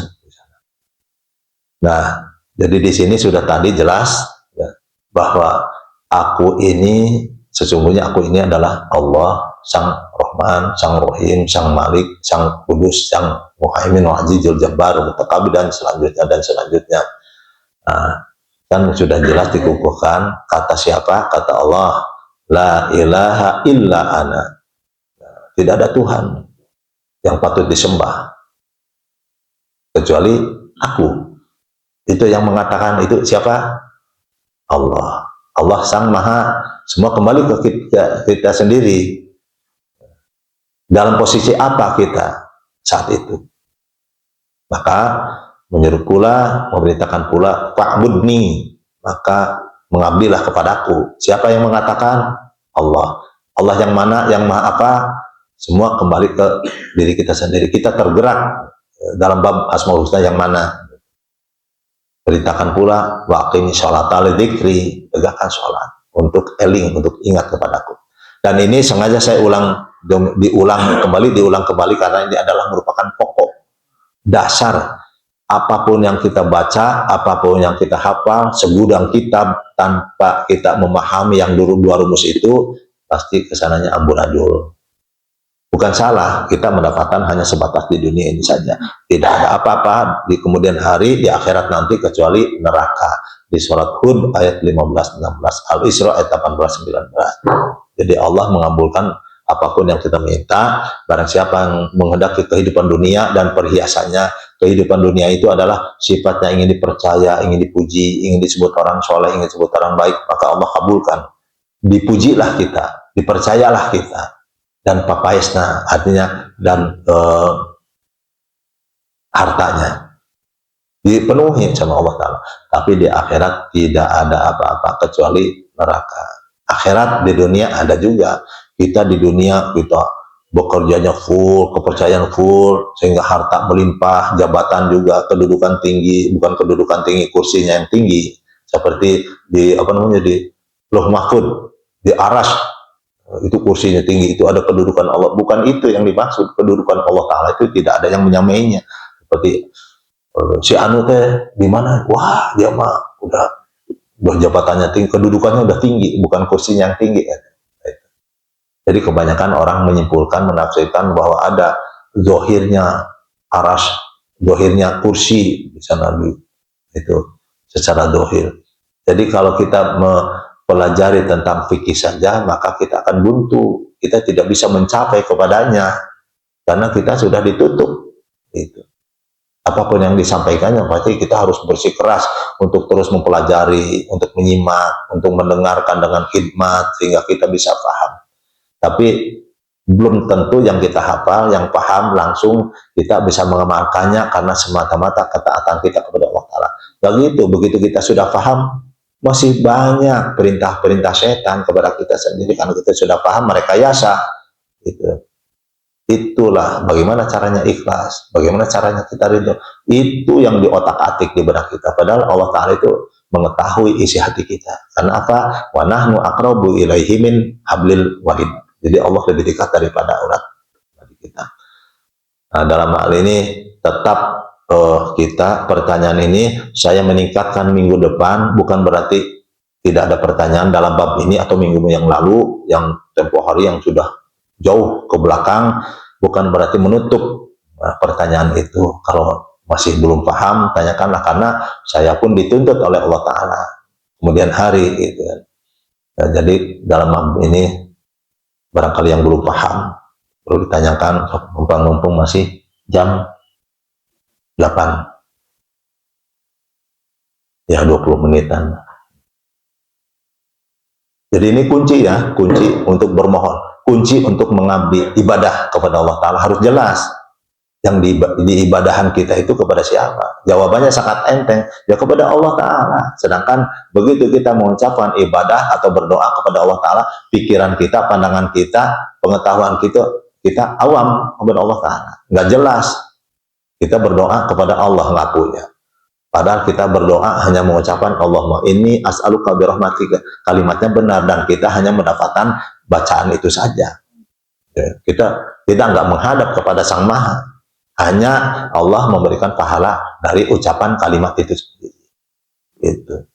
Nah, jadi di sini sudah tadi jelas ya, bahwa aku ini, sesungguhnya aku ini adalah Allah, Sang Rahman, Sang Rahim, Sang Malik, Sang Kudus, Sang Muhaimin, Azizul Jabbar, Mutakabir, dan selanjutnya. Nah, kan sudah jelas dikukuhkan kata siapa? Kata Allah, la ilaha illa ana. Tidak ada Tuhan yang patut disembah kecuali aku. Itu yang mengatakan itu siapa? Allah. Allah Sang Maha, semua kembali ke kita sendiri. Dalam posisi apa kita saat itu? Maka menyeru pula, memerintahkan pula, fa'budni, maka mengabdilah kepadaku. Siapa yang mengatakan? Allah. Allah yang mana? Yang maha apa? Semua kembali ke diri kita sendiri. Kita tergerak dalam bab Asmaul Husna yang mana? Perintahkan pula, waqimi sholata lidzikri, tegakkan sholat untuk eling, untuk ingat kepadaku. Dan ini sengaja saya diulang kembali karena ini adalah merupakan pokok dasar. Apapun yang kita baca, apapun yang kita hafal, segudang kitab tanpa kita memahami yang dua rumus itu, pasti kesananya amburadul. Bukan salah, kita mendapatkan hanya sebatas di dunia ini saja. Tidak ada apa-apa di kemudian hari, di akhirat nanti kecuali neraka. Di surat Hud ayat 15-16, Al-Isra ayat 18-19. Jadi Allah mengabulkan apapun yang kita minta. Barang siapa yang menghendaki kehidupan dunia dan perhiasannya, kehidupan dunia itu adalah sifatnya ingin dipercaya, ingin dipuji, ingin disebut orang soleh, ingin disebut orang baik, maka Allah kabulkan. Dipujilah kita, dipercayalah kita, dan papaisna artinya dan hartanya dipenuhi sama Allah Ta'ala. Tapi di akhirat tidak ada apa-apa kecuali neraka. Akhirat di dunia ada juga. Kita di dunia kita bekerjanya full, kepercayaan full, sehingga harta melimpah, jabatan juga, kedudukan tinggi, bukan kedudukan tinggi, kursinya yang tinggi, seperti di di Lauh Mahfud, di Aras, itu kursinya tinggi, itu ada kedudukan Allah. Bukan itu yang dimaksud. Kedudukan Allah Ta'ala itu tidak ada yang menyamainya. Seperti si Anu teh di mana? Wah, dia mah udah jabatannya tinggi, kedudukannya udah tinggi, bukan kursinya yang tinggi. Jadi kebanyakan orang menyimpulkan, menafsirkan bahwa ada zohirnya aras, zohirnya kursi di sana itu secara zohir. Jadi kalau kita mempelajari tentang fikih saja, maka kita akan buntu. Kita tidak bisa mencapai kepadanya karena kita sudah ditutup. Itu. Apapun yang disampaikannya, pasti kita harus bersikeras untuk terus mempelajari, untuk menyimak, untuk mendengarkan dengan khidmat sehingga kita bisa paham. Tapi belum tentu yang kita hafal, yang paham langsung kita bisa mengamalkannya karena semata-mata ketaatan kita kepada Allah Ta'ala. Begitu kita sudah paham, masih banyak perintah-perintah setan kepada kita sendiri karena kita sudah paham, merekayasa. Gitu. Itulah bagaimana caranya ikhlas, bagaimana caranya kita ridho. Itu yang di otak-atik di benak kita. Padahal Allah Ta'ala itu mengetahui isi hati kita. Karena apa? Wa nahnu aqrabu ilaihi min hablil wahid. Jadi Allah lebih dekat daripada urat kita. Nah, dalam hal ini tetap kita pertanyaan ini saya meningkatkan minggu depan, bukan berarti tidak ada pertanyaan dalam bab ini atau minggu yang lalu, yang tempo hari yang sudah jauh ke belakang, bukan berarti menutup pertanyaan itu. Kalau masih belum paham, tanyakanlah, karena saya pun dituntut oleh Allah Ta'ala kemudian hari gitu kan. Nah, jadi dalam bab ini barangkali yang belum paham perlu ditanyakan, mumpung masih jam 8 ya, 20 menitan. Jadi ini kunci ya, kunci untuk bermohon, kunci untuk mengabdi ibadah kepada Allah Ta'ala harus jelas. Yang di ibadahan kita itu kepada siapa? Jawabannya sangat enteng, ya kepada Allah Ta'ala. Sedangkan begitu kita mengucapkan ibadah atau berdoa kepada Allah Ta'ala, pikiran kita, pandangan kita, pengetahuan kita awam kepada Allah Ta'ala, nggak jelas. Kita berdoa kepada Allah ngakunya, padahal kita berdoa hanya mengucapkan Allahumma inni as'aluka birahmatika, kalimatnya benar, dan kita hanya mendapatkan bacaan itu saja. Kita nggak menghadap kepada Sang Maha, hanya Allah memberikan pahala dari ucapan kalimat itu sendiri. Itu.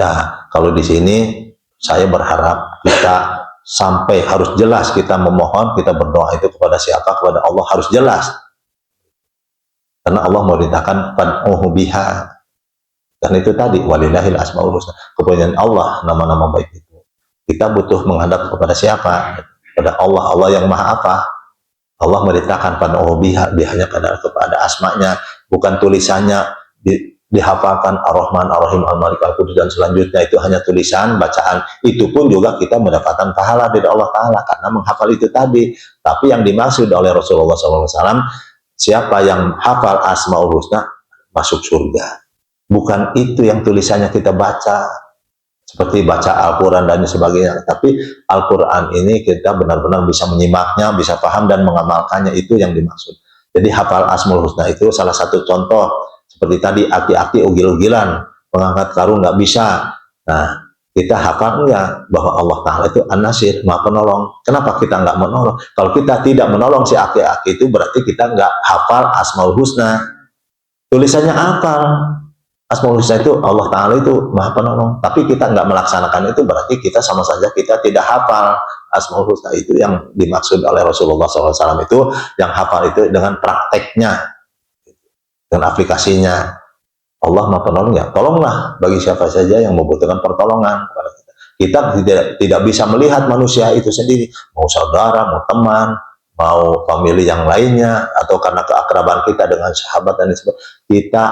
Ya, kalau di sini saya berharap kita sampai harus jelas kita memohon, kita berdoa itu kepada siapa, kepada Allah harus jelas. Karena Allah memerintahkan fad'uhu biha. Dan itu tadi walillahil asmaul husna, kepunyaan Allah nama-nama baik itu. Kita butuh menghadap kepada siapa? Kepada Allah. Allah yang maha apa? Allah memerintahkan fad'uhu biha, bihanya kepada asmanya, bukan tulisannya dihafalkan Ar-Rahman, Ar-Rahim, Al-Malik, Al-Qudus, dan selanjutnya itu hanya tulisan, bacaan. Itu pun juga kita mendapatkan pahala dari Allah Ta'ala karena menghafal itu tadi. Tapi yang dimaksud oleh Rasulullah SAW, siapa yang hafal Asmaul Husna masuk surga. Bukan itu yang tulisannya kita baca, seperti baca Al-Quran dan sebagainya. Tapi Al-Quran ini kita benar-benar bisa menyimaknya, bisa paham dan mengamalkannya, itu yang dimaksud. Jadi hafal Asmaul Husna itu salah satu contoh. Seperti tadi aki-aki ugil-ugilan, mengangkat karung nggak bisa. Nah, kita hafal enggak bahwa Allah Ta'ala itu An-Nasir, Maha Penolong. Kenapa kita nggak menolong? Kalau kita tidak menolong si aki-aki itu berarti kita nggak hafal Asmaul Husna. Tulisannya hafal Asmaul Husna itu Allah Ta'ala itu Maha Penolong, tapi kita nggak melaksanakan itu berarti kita sama saja kita tidak hafal Asmaul Husna. Itu yang dimaksud oleh Rasulullah SAW, itu yang hafal itu dengan prakteknya, dengan aplikasinya. Allah Maha Penolong, ya tolonglah bagi siapa saja yang membutuhkan pertolongan kepada kita. Kita tidak bisa melihat manusia itu sendiri, mau saudara, mau teman, mau famili yang lainnya, atau karena keakraban kita dengan sahabat dan sebagainya. Kita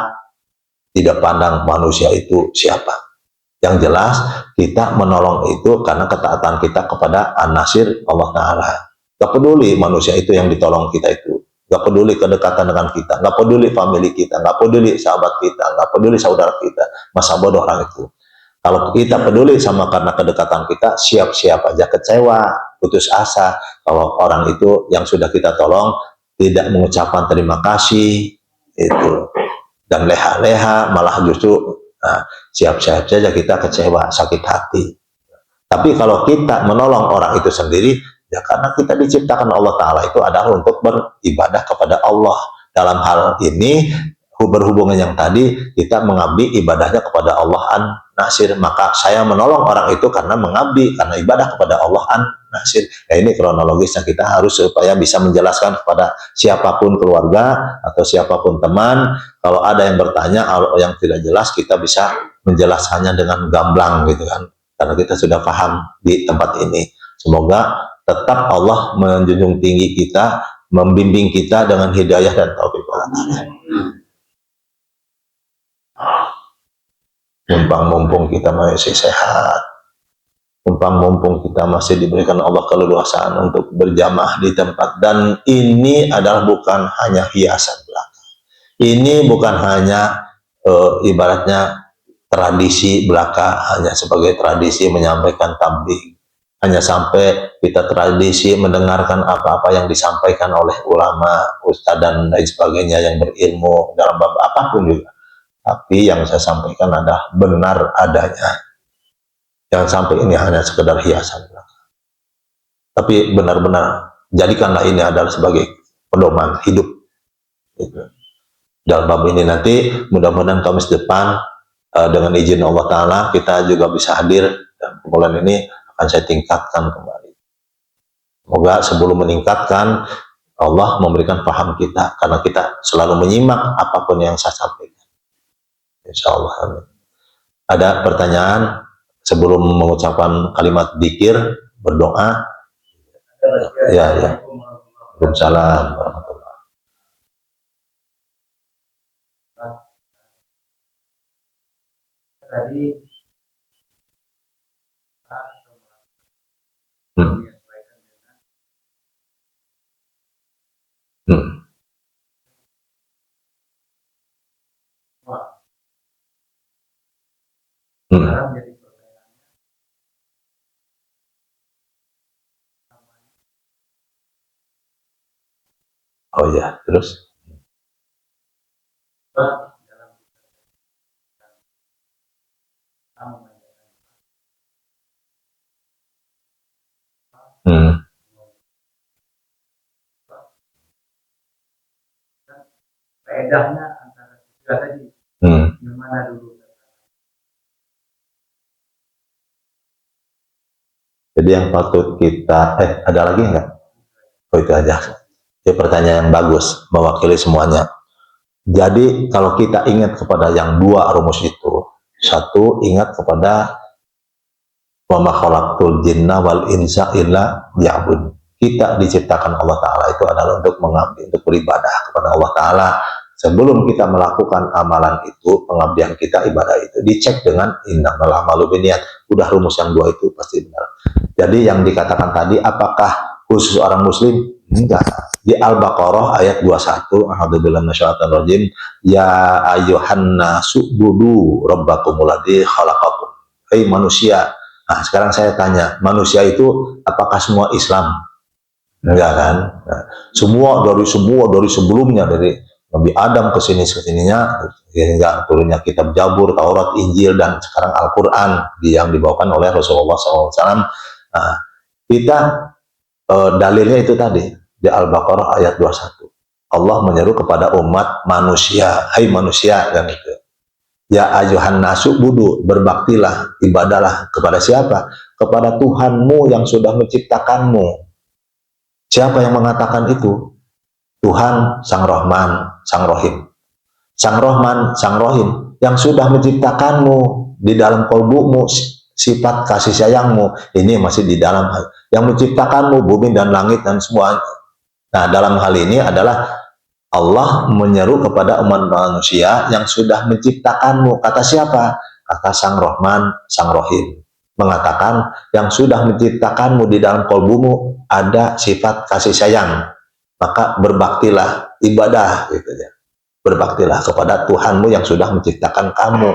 tidak pandang manusia itu siapa. Yang jelas kita menolong itu karena ketaatan kita kepada An-Nasir, Allah Ta'ala. Gak peduli manusia itu yang ditolong kita itu, gak peduli kedekatan dengan kita, gak peduli famili kita, gak peduli sahabat kita, gak peduli saudara kita, masa bodoh orang itu. Kalau kita peduli sama karena kedekatan kita, siap-siap aja kecewa, putus asa kalau orang itu yang sudah kita tolong tidak mengucapkan terima kasih itu, dan leha-leha, malah justru siap-siap saja kita kecewa, sakit hati. Tapi kalau kita menolong orang itu sendiri, ya karena kita diciptakan Allah Ta'ala itu adalah untuk beribadah kepada Allah. Dalam hal ini berhubungan yang tadi, kita mengabdi ibadahnya kepada Allah An-Nasir. Maka saya menolong orang itu karena mengabdi, karena ibadah kepada Allah An-Nasir. Nah, ini kronologisnya kita harus supaya bisa menjelaskan kepada siapapun keluarga atau siapapun teman. Kalau ada yang bertanya yang tidak jelas, kita bisa menjelaskannya dengan gamblang gitu kan, karena kita sudah paham di tempat ini. Semoga tetap Allah menjunjung tinggi kita, membimbing kita dengan hidayah dan taufik Allah. Mumpung kita masih sehat, mumpung kita masih diberikan Allah keleluasaan untuk berjamaah di tempat, dan ini adalah bukan hanya hiasan belaka. Ini bukan hanya ibaratnya tradisi belaka, hanya sebagai tradisi menyampaikan tabligh, hanya sampai kita tradisi mendengarkan apa-apa yang disampaikan oleh ulama, ustadz dan lain sebagainya yang berilmu dalam bab apapun juga. Tapi yang saya sampaikan adalah benar adanya. Jangan sampai ini hanya sekedar hiasan. Tapi benar-benar jadikanlah ini adalah sebagai pedoman hidup. Gitu. Dalam bab ini nanti mudah-mudahan Kamis depan dengan izin Allah Ta'ala kita juga bisa hadir, dan bulan ini akan saya tingkatkan kembali. Semoga sebelum meningkatkan, Allah memberikan paham kita, karena kita selalu menyimak apapun yang saya sampaikan. Insya Allah. Amin. Ada pertanyaan sebelum mengucapkan kalimat dzikir, berdoa? Ya, ya. Waalaikumsalam warahmatullahi. Tadi jadi pertanyaannya, oh ya, terus dalam faedahnya antara tiga tadi, gimana dulu? jadi yang patut kita ada lagi enggak? Oh, itu aja. Itu pertanyaan yang bagus, mewakili semuanya. Jadi kalau kita ingat kepada yang dua rumus itu, satu, ingat kepada wa ma khalaqtul jinna wal insa illa liya'budun. Kita diciptakan Allah Ta'ala itu adalah untuk mengabdi, untuk beribadah kepada Allah Ta'ala. Sebelum kita melakukan amalan itu, pengabdian kita, ibadah itu, dicek dengan innamal a'malu binniyat. Udah rumus yang dua itu pasti benar. Jadi yang dikatakan tadi, apakah khusus orang muslim? Enggak. Di Al-Baqarah ayat 21, a'udzubillahi minasyaitonir rajim, ya ayyuhan nasu budu rabbakumul ladzi khalaqakum. Hei manusia. Nah, sekarang saya tanya, manusia itu apakah semua Islam? Enggak kan? Nah, semua dari sebelumnya, dari Nabi Adam ke sininya, hingga turunnya kitab Jabur, Taurat, Injil, dan sekarang Al-Quran yang dibawakan oleh Rasulullah SAW. Nah, kita dalilnya itu tadi di Al-Baqarah ayat 21. Allah menyeru kepada umat manusia, hai manusia, kan itu. Ya ayyuhan nasu budu, berbaktilah, ibadalah kepada siapa? Kepada Tuhanmu yang sudah menciptakanmu. Siapa yang mengatakan itu? Tuhan Sang Rahman, Sang Rohim. Sang Rahman, Sang Rohim yang sudah menciptakanmu di dalam kolbumu, sifat kasih sayangmu. Ini masih di dalam yang menciptakanmu, bumi dan langit dan semuanya. Nah, dalam hal ini adalah Allah menyeru kepada umat manusia yang sudah menciptakanmu. Kata siapa? Kata Sang Rahman, Sang Rohim. Mengatakan yang sudah menciptakanmu di dalam kolbumu ada sifat kasih sayang. Maka berbaktilah, ibadah gitu ya. Berbaktilah kepada Tuhanmu yang sudah menciptakan kamu.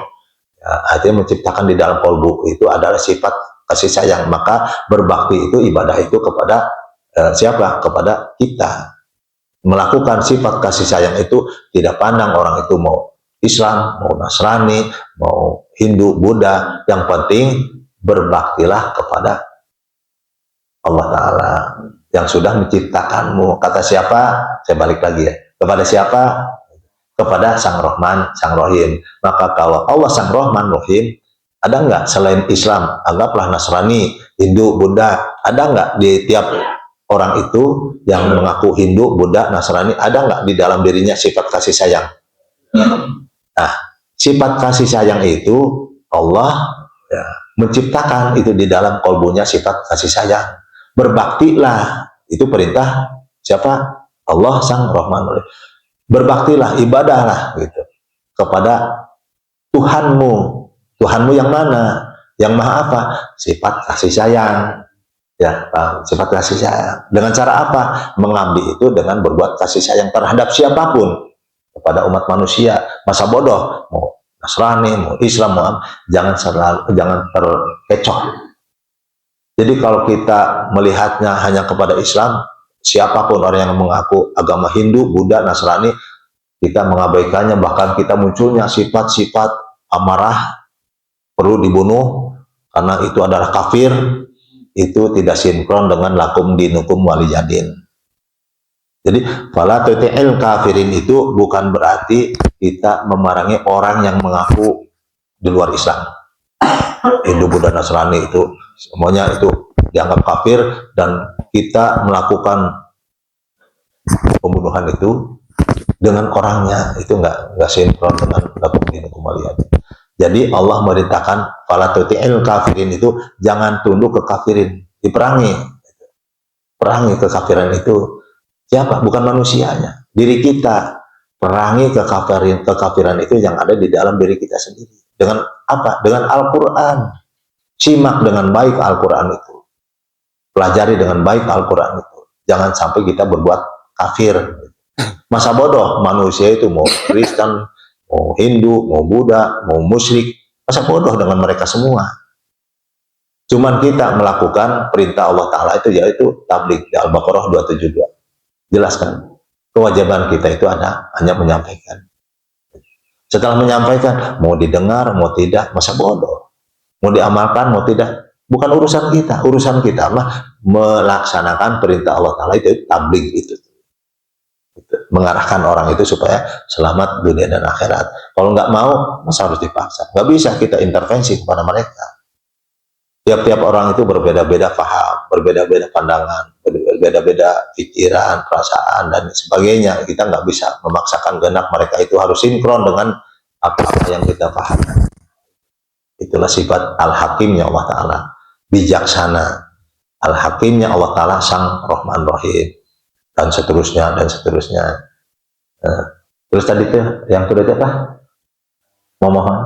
Ya, artinya menciptakan di dalam kolbu itu adalah sifat kasih sayang. Maka berbakti itu, ibadah itu kepada siapa? Kepada kita. Melakukan sifat kasih sayang itu tidak pandang orang itu mau Islam, mau Nasrani, mau Hindu, Buddha. Yang penting berbaktilah kepada Allah Ta'ala yang sudah menciptakanmu. Kata siapa? Saya balik lagi ya. Kepada siapa? Kepada Sang Rahman, Sang Rohim. Maka kalau Allah Sang Rahman, Rohim, ada nggak selain Islam? Anggaplah Nasrani, Hindu, Buddha. Ada nggak di tiap orang itu yang mengaku Hindu, Buddha, Nasrani, ada nggak di dalam dirinya sifat kasih sayang? Nah, sifat kasih sayang itu Allah ya, menciptakan itu di dalam kolbunya sifat kasih sayang. Berbaktilah, itu perintah siapa? Allah Sang Rahman. Berbaktilah, ibadahlah gitu kepada Tuhanmu. Tuhanmu yang mana? Yang maha apa? Sifat kasih sayang. Ya, sifat kasih sayang. Dengan cara apa? Mengabdi itu dengan berbuat kasih sayang terhadap siapapun, kepada umat manusia. Masa bodoh, mau Nasrani, mau Islam, mau jangan terkecoh. Jadi kalau kita melihatnya hanya kepada Islam, siapapun orang yang mengaku agama Hindu, Buddha, Nasrani, kita mengabaikannya, bahkan kita munculnya sifat-sifat amarah, perlu dibunuh karena itu adalah kafir. Itu tidak sinkron dengan lakum dinukum waliyadin. Jadi fala tuti'il kafirin itu bukan berarti kita memerangi orang yang mengaku di luar Islam. Hindu, Buddha, Nasrani itu semuanya itu dianggap kafir, dan kita melakukan pembunuhan itu dengan orangnya itu nggak sinkron dengan lakum dinukum waliyadin. Jadi Allah merintahkan fala tuti'il kafirin itu jangan tunduk ke kafirin, diperangi. Perangi kekafiran itu siapa? Bukan manusianya, diri kita. Perangi kekafiran itu yang ada di dalam diri kita sendiri. Dengan apa? Dengan Al-Quran. Simak dengan baik Al-Quran itu. Pelajari dengan baik Al-Quran itu. Jangan sampai kita berbuat kafir. Masa bodoh manusia itu, mau Kristen, mau Hindu, mau Buddha, mau musyrik, masa bodoh dengan mereka semua. Cuman kita melakukan perintah Allah Ta'ala itu, yaitu tabligh, di Al-Baqarah 272. Jelaskan, kewajiban kita itu hanya menyampaikan. Setelah menyampaikan, mau didengar, mau tidak, masa bodoh. Mau diamalkan, mau tidak, bukan urusan kita. Urusan kita mah melaksanakan perintah Allah Ta'ala itu, tabligh itu. Mengarahkan orang itu supaya selamat dunia dan akhirat. Kalau nggak mau, masa harus dipaksa? Nggak bisa kita intervensi kepada mereka. Tiap-tiap orang itu berbeda-beda paham, berbeda-beda pandangan, berbeda-beda pikiran, perasaan, dan sebagainya. Kita nggak bisa memaksakan kehendak mereka itu harus sinkron dengan apa-apa yang kita pahami. Itulah sifat Al-Hakimnya Allah Ta'ala, bijaksana. Al-Hakimnya Allah Ta'ala, Sang Rahman Rahim, dan seterusnya, dan seterusnya. Terus tadi itu yang kedua itu apa? Memohon.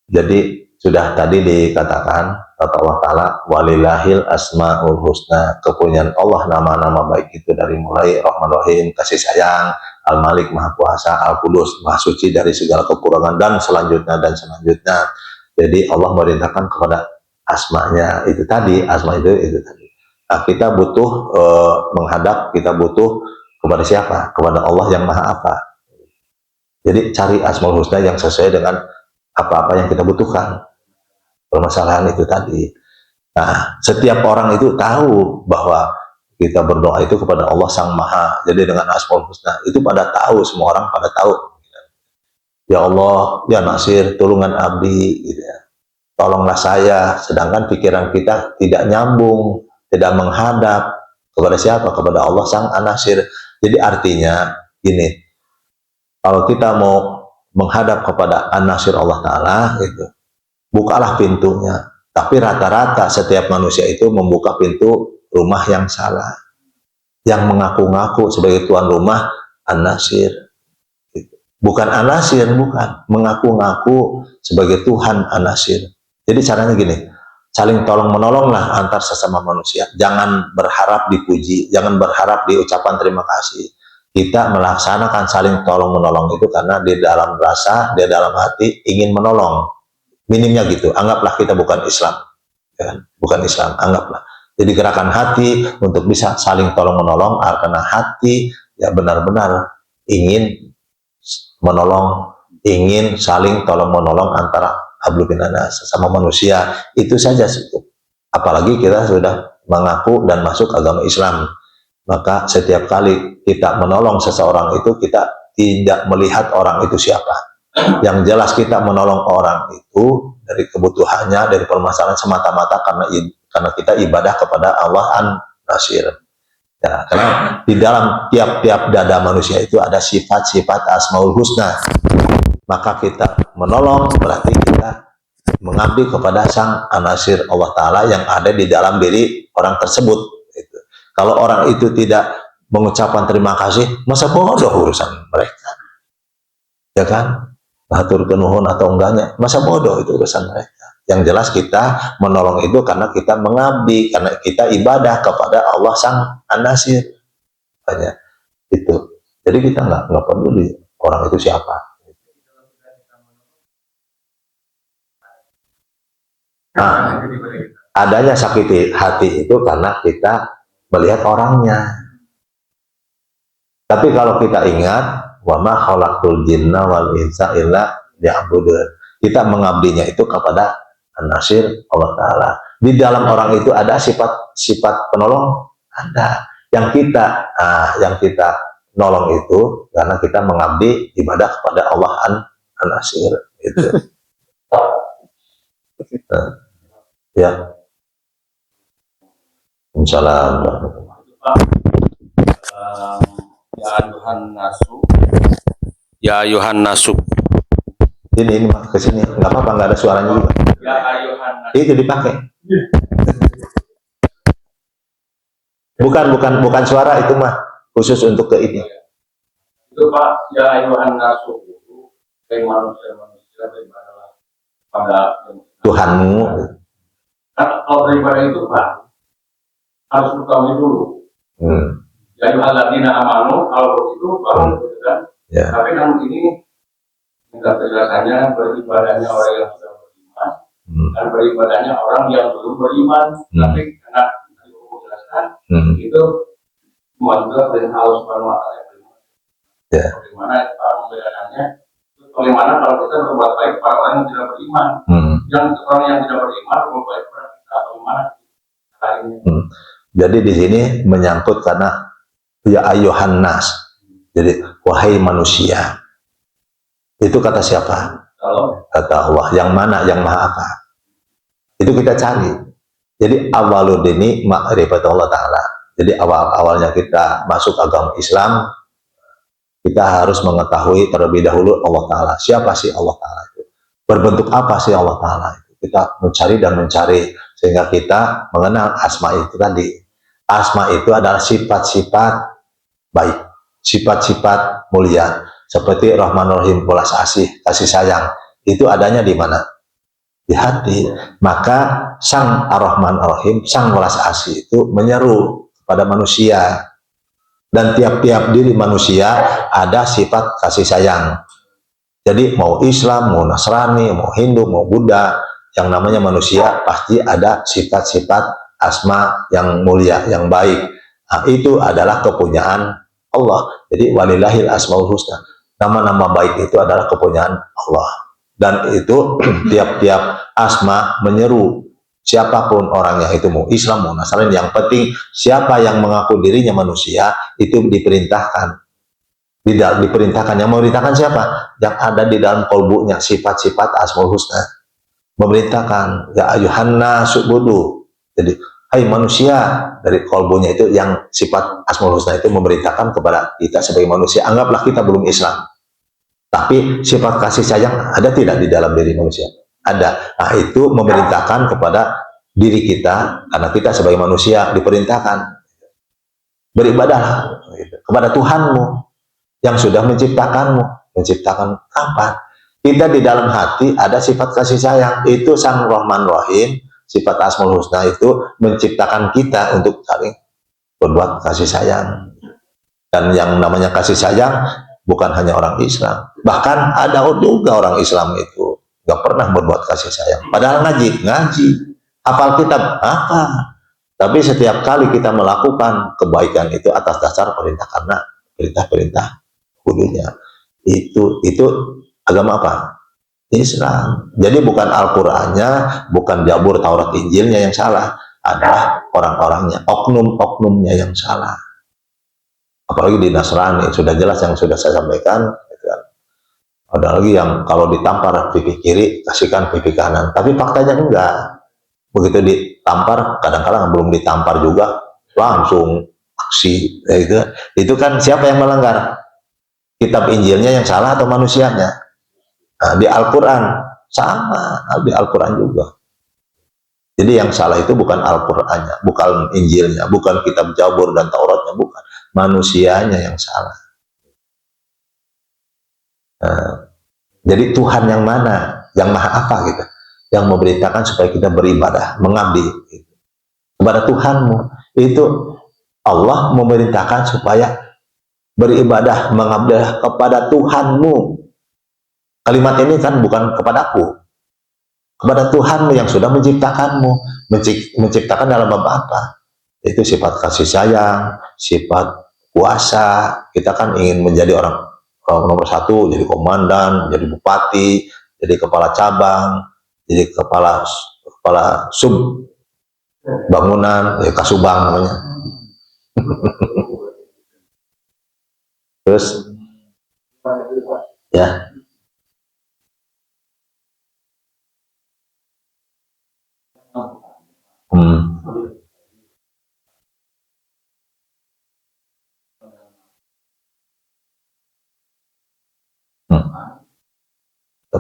Jadi sudah tadi dikatakan kata Allah Ta'ala, walillahil asma'ul husna, kepunyaan Allah nama-nama baik itu dari mulai Rahman Rahim, kasih sayang, Al-Malik Maha Kuasa, Al-Qudus Maha Suci dari segala kekurangan, dan selanjutnya dan selanjutnya. Jadi Allah merintahkan kepada asmanya itu tadi, asma itu tadi. Nah, kita butuh menghadap, kita butuh kepada siapa? Kepada Allah yang Maha apa. Jadi cari Asmaul Husna yang sesuai dengan apa-apa yang kita butuhkan. Permasalahan itu tadi. Nah, setiap orang itu tahu bahwa kita berdoa itu kepada Allah Sang Maha. Jadi dengan Asmaul Husna itu pada tahu, semua orang pada tahu. Ya Allah, ya Nasir, tulungan abdi, gitu ya. Tolonglah saya, sedangkan pikiran kita tidak nyambung, tidak menghadap kepada siapa? Kepada Allah Sang An-Nasir. Jadi artinya gini, kalau kita mau menghadap kepada An-Nasir Allah Ta'ala, gitu, bukalah pintunya. Tapi rata-rata setiap manusia itu membuka pintu rumah yang salah, yang mengaku-ngaku sebagai tuan rumah An-Nasir. Bukan An-Nasir, bukan, mengaku-ngaku sebagai Tuhan An-Nasir. Jadi caranya gini, saling tolong-menolonglah antar sesama manusia. Jangan berharap dipuji, jangan berharap diucapan terima kasih. Kita melaksanakan saling tolong-menolong itu karena di dalam rasa, di dalam hati ingin menolong. Minimnya gitu, anggaplah kita bukan Islam. Ya kan? Bukan Islam, anggaplah. Jadi gerakan hati untuk bisa saling tolong-menolong, karena hati ya benar-benar ingin menolong, ingin saling tolong-menolong antara hablum minanas, sesama manusia, itu saja cukup. Apalagi kita sudah mengaku dan masuk agama Islam, maka setiap kali kita menolong seseorang itu kita tidak melihat orang itu siapa. Yang jelas kita menolong orang itu dari kebutuhannya, dari permasalahan semata-mata karena kita ibadah kepada Allah An-Nasir. Ya, karena di dalam tiap-tiap dada manusia itu ada sifat-sifat Asmaul Husna. Maka kita menolong berarti kita mengabdi kepada Sang An-Nasir Allah Ta'ala yang ada di dalam diri orang tersebut. Kalau orang itu tidak mengucapkan terima kasih, masa bodoh urusan mereka. Ya kan? Batur kenuhun atau enggaknya, masa bodoh itu urusan mereka. Yang jelas kita menolong itu karena kita mengabdi, karena kita ibadah kepada Allah Sang An-Nasir. Itu. Jadi kita nggak peduli orang itu siapa. Nah, adanya sakit hati itu karena kita melihat orangnya. Tapi kalau kita ingat, wa ma khalaqtul jinna wal insa illa liya'budun. Kita mengabdinya itu kepada An-Nasir Allah Ta'ala. Di dalam orang itu ada sifat penolong, ada. Yang kita nolong itu karena kita mengabdi ibadah kepada Allah An-Nasir. Itu. Ya. Salam. Ya ayuhan nasu. Ya ayuhan nasu. Ini ke sini, nggak apa-apa, nggak ada suaranya juga. Ya ayuhan nasu. Itu dipakai. Bukan suara itu mah khusus untuk ke ini. Itu Pak, ya ayuhan nasu itu kayak manusia beribadahlah pada Tuhanmu. Kalau beribadah itu Pak harus mengetahui dulu. Ya ayuhalladzina amanu, kalau begitu baru gitu kan. Ya. Tapi namun ini minta penjelasannya beribadahnya orang yang sudah beriman dan beribadahnya orang yang belum beriman. Tapi karena menjelaskan itu semua juga perintah Allah Subhanahu Wa Taala. Ya. Bagaimana pembedaannya? Bagaimana kalau kita berbuat baik pada orang yang tidak beriman? Yang orang yang tidak beriman berbuat baik pada kita, bagaimana? Jadi di sini menyangkut karena ya ayuhan nas. Jadi wahai manusia. Itu kata siapa? Kata Allah. Yang mana? Yang maha apa? Itu kita cari. Jadi awaludini ma'rifatullah ta'ala. Jadi awalnya kita masuk agama Islam, kita harus mengetahui terlebih dahulu Allah Ta'ala. Siapa sih Allah Ta'ala itu? Berbentuk apa sih Allah Ta'ala itu? Kita mencari dan mencari sehingga kita mengenal asma itu tadi. Asma itu adalah sifat-sifat baik, sifat-sifat mulia seperti Rahman Rahim, welas asih, kasih sayang. Itu adanya di mana? Di hati. Maka Sang Ar-Rahman Ar-Rahim, Sang welas asih itu menyeru kepada manusia. Dan tiap-tiap diri manusia ada sifat kasih sayang. Jadi mau Islam, mau Nasrani, mau Hindu, mau Buddha, yang namanya manusia pasti ada sifat-sifat asma yang mulia, yang baik. Nah, itu adalah kepunyaan Allah. Jadi walillahil asmaul husna. Nama-nama baik itu adalah kepunyaan Allah. Dan itu tiap-tiap asma menyeru siapapun orangnya, itu mau Islam, mau Nasrani, yang penting siapa yang mengaku dirinya manusia itu diperintahkan. Diperintahkan. Yang memerintahkan siapa? Yang ada di dalam kolbunya sifat-sifat asmaul husna. Memerintahkan ya ayuhan nasubudu. Jadi hai manusia, dari kolbunya itu yang sifat asmaul husna itu memerintahkan kepada kita sebagai manusia. Anggaplah kita belum Islam, tapi sifat kasih sayang ada tidak di dalam diri manusia? Ada. Nah, itu memerintahkan kepada diri kita, karena kita sebagai manusia diperintahkan beribadahlah kepada Tuhanmu yang sudah menciptakanmu. Menciptakan kapan? Kita di dalam hati ada sifat kasih sayang, itu Sang Rahman Rahim, sifat asmaul husna itu menciptakan kita untuk saling berbuat kasih sayang. Dan yang namanya kasih sayang bukan hanya orang Islam, bahkan ada juga orang Islam itu nggak pernah berbuat kasih sayang, padahal ngaji, hafal kitab, apa. Tapi setiap kali kita melakukan kebaikan itu atas dasar perintah, karena perintah-perintah hulunya. Itu agama apa? Islam. Jadi bukan Al-Qur'annya, bukan Zabur, Taurat, Injilnya yang salah, adalah orang-orangnya, oknum-oknumnya yang salah. Apalagi di Nasrani, sudah jelas yang sudah saya sampaikan. Ada lagi yang kalau ditampar pipi kiri, kasihkan pipi kanan. Tapi faktanya enggak. Begitu ditampar, kadang-kadang belum ditampar juga, langsung aksi. Itu kan siapa yang melanggar? Kitab Injilnya yang salah atau manusianya? Nah, di Al-Quran sama, di Al-Quran juga. Jadi yang salah itu bukan Al-Qurannya, bukan Injilnya, bukan kitab Zabur dan Tauratnya, bukan. Manusianya yang salah. Nah, jadi Tuhan yang mana? Yang maha apa gitu? Yang memerintahkan supaya kita beribadah, mengabdi gitu kepada Tuhanmu. Itu Allah memerintahkan supaya beribadah, mengabdi kepada Tuhanmu. Kalimat ini kan bukan kepadaku, kepada Tuhanmu yang sudah menciptakanmu. Menciptakan dalam apa? Itu sifat kasih sayang, sifat kuasa. Kita kan ingin menjadi orang nomor satu, jadi komandan, jadi bupati, jadi kepala cabang, jadi kepala sub bangunan, ya kasubang namanya. Terus ya.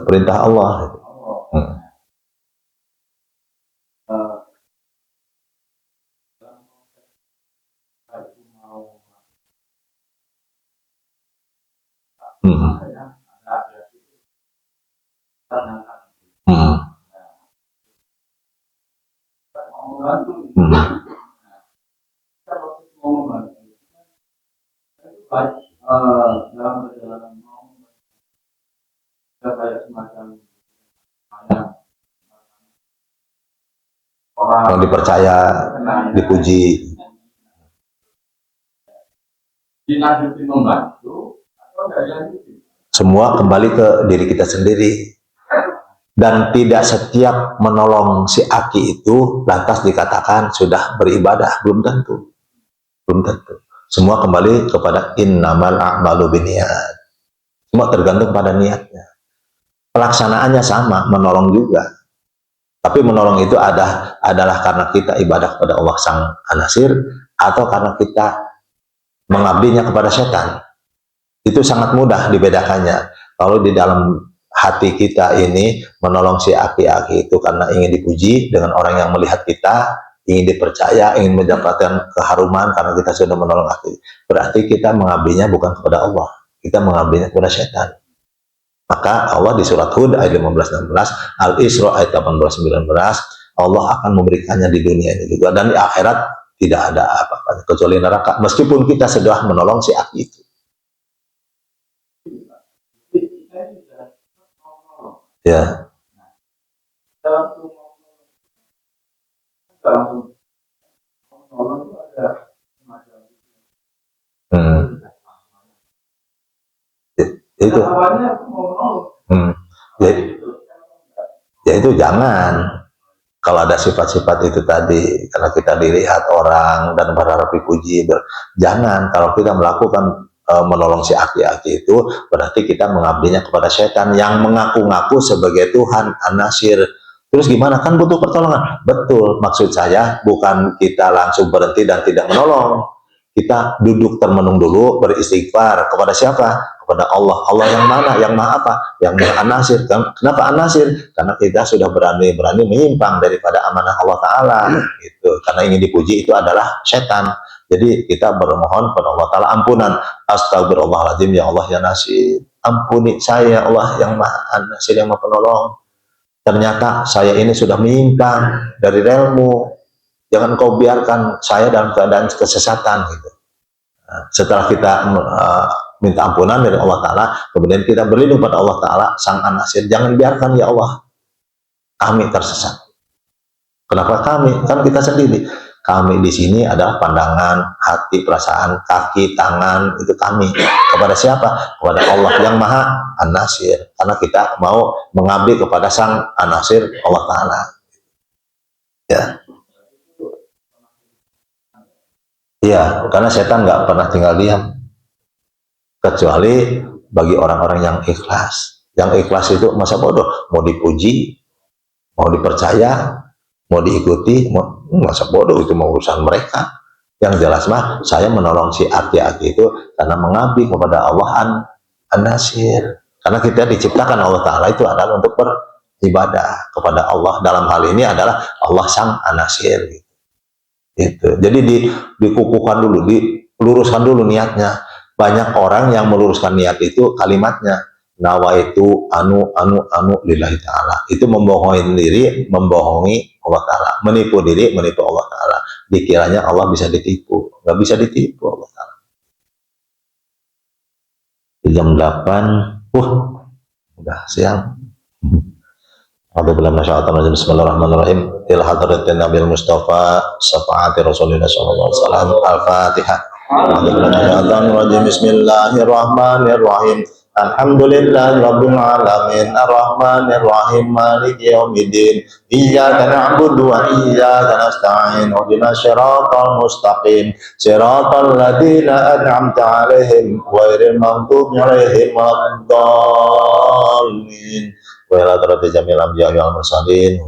Perintah Allah. Dalam perjalanan kayak semacam orang dipercaya, dipuji, dilanjutin membantu atau nggak dilanjutin? Semua kembali ke diri kita sendiri. Dan tidak setiap menolong si Aki itu lantas dikatakan sudah beribadah, belum tentu. Belum tentu. Semua kembali kepada innamal a'malu binniyat. Semua tergantung pada niatnya. Pelaksanaannya sama, menolong juga. Tapi menolong itu adalah karena kita ibadah kepada Allah Sang An-Nasir atau karena kita mengabdinya kepada setan. Itu sangat mudah dibedakannya. Kalau di dalam hati kita ini menolong si Aki-Aki itu karena ingin dipuji dengan orang yang melihat kita, ingin dipercaya, ingin mendapatkan keharuman karena kita sudah menolong Aki. Berarti kita mengabdinya bukan kepada Allah, kita mengabdinya kepada setan. Maka Allah di surat Hud ayat 15-16, Al-Isra ayat 18-19, Allah akan memberikannya di dunia ini juga, dan di akhirat tidak ada apa-apa kecuali neraka, meskipun kita sudah menolong si Aki itu. Ya. Itu. Ya itu jangan. Kalau ada sifat-sifat itu tadi, karena kita dilihat orang dan berharap dipuji, jangan. Kalau kita melakukan menolong si Aki-Aki itu berarti kita mengabdinya kepada setan yang mengaku-ngaku sebagai Tuhan An-Nasir. Terus gimana? Kan butuh pertolongan. Betul, maksud saya bukan kita langsung berhenti dan tidak menolong. Kita duduk termenung dulu, beristighfar kepada siapa? Kepada Allah. Allah yang mana? Yang maha apa? Yang maha An-Nasir. Kenapa An-Nasir? Karena kita sudah berani-berani menyimpang daripada amanah Allah Ta'ala. Gitu. Karena ingin dipuji itu adalah setan. Jadi kita bermohon kepada Allah Ta'ala ampunan. Astagfirullahaladzim, ya Allah ya Nasir. Ampuni saya, Allah yang maha An-Nasir, yang maha penolong. Ternyata saya ini sudah menyimpang dari relmu. Jangan kau biarkan saya dalam keadaan kesesatan. Gitu. Nah, setelah kita minta ampunan dari Allah Ta'ala, kemudian kita berlindung pada Allah Ta'ala, Sang An-Nasir. Jangan biarkan ya Allah kami tersesat. Kenapa kami? Kan kita sendiri. Kami di sini adalah pandangan, hati, perasaan, kaki, tangan, itu kami. Kepada siapa? Kepada Allah yang maha An-Nasir. Karena kita mau mengabdi kepada Sang An-Nasir, Allah Ta'ala. Ya. Iya, karena setan nggak pernah tinggal diam. Kecuali bagi orang-orang yang ikhlas. Yang ikhlas itu masa bodoh, mau dipuji, mau dipercaya, mau diikuti, masa bodoh itu mau urusan mereka. Yang jelas mah saya menolong si Aki-Aki itu karena mengabdi kepada Allah An-Nasir. Karena kita diciptakan Allah Ta'ala itu adalah untuk beribadah kepada Allah. Dalam hal ini adalah Allah Sang An-Nasir. Gitu. Jadi dikukuhkan dulu, diluruskan dulu niatnya. Banyak orang yang meluruskan niat itu kalimatnya nawaitu anu lillahi ta'ala. Itu membohongi diri, membohongi Allah Ta'ala, menipu diri, menipu Allah Ta'ala. Dikiranya Allah bisa ditipu, nggak bisa ditipu Allah Ta'ala. Jam 8, udah siang. Bismillahirrahmanirrahim. Ila hadratin Nabi Mustafa syafaati Rasulullah sallallahu alaihi wasallam. Al-Fatihah. Bismillahirrahmanirrahim. Alhamdulillah Rabbil Alamin Ar-Rahmanir Rahim Maliki Yawmiddin Iyyaka na'budu wa iyyaka nasta'in Ihdinas siratal mustaqim Siratal ladzina an'amta 'alaihim ghairil maghdubi 'alaihim waladdallin. Wa ila hadrati jamil anbiya wal mursalin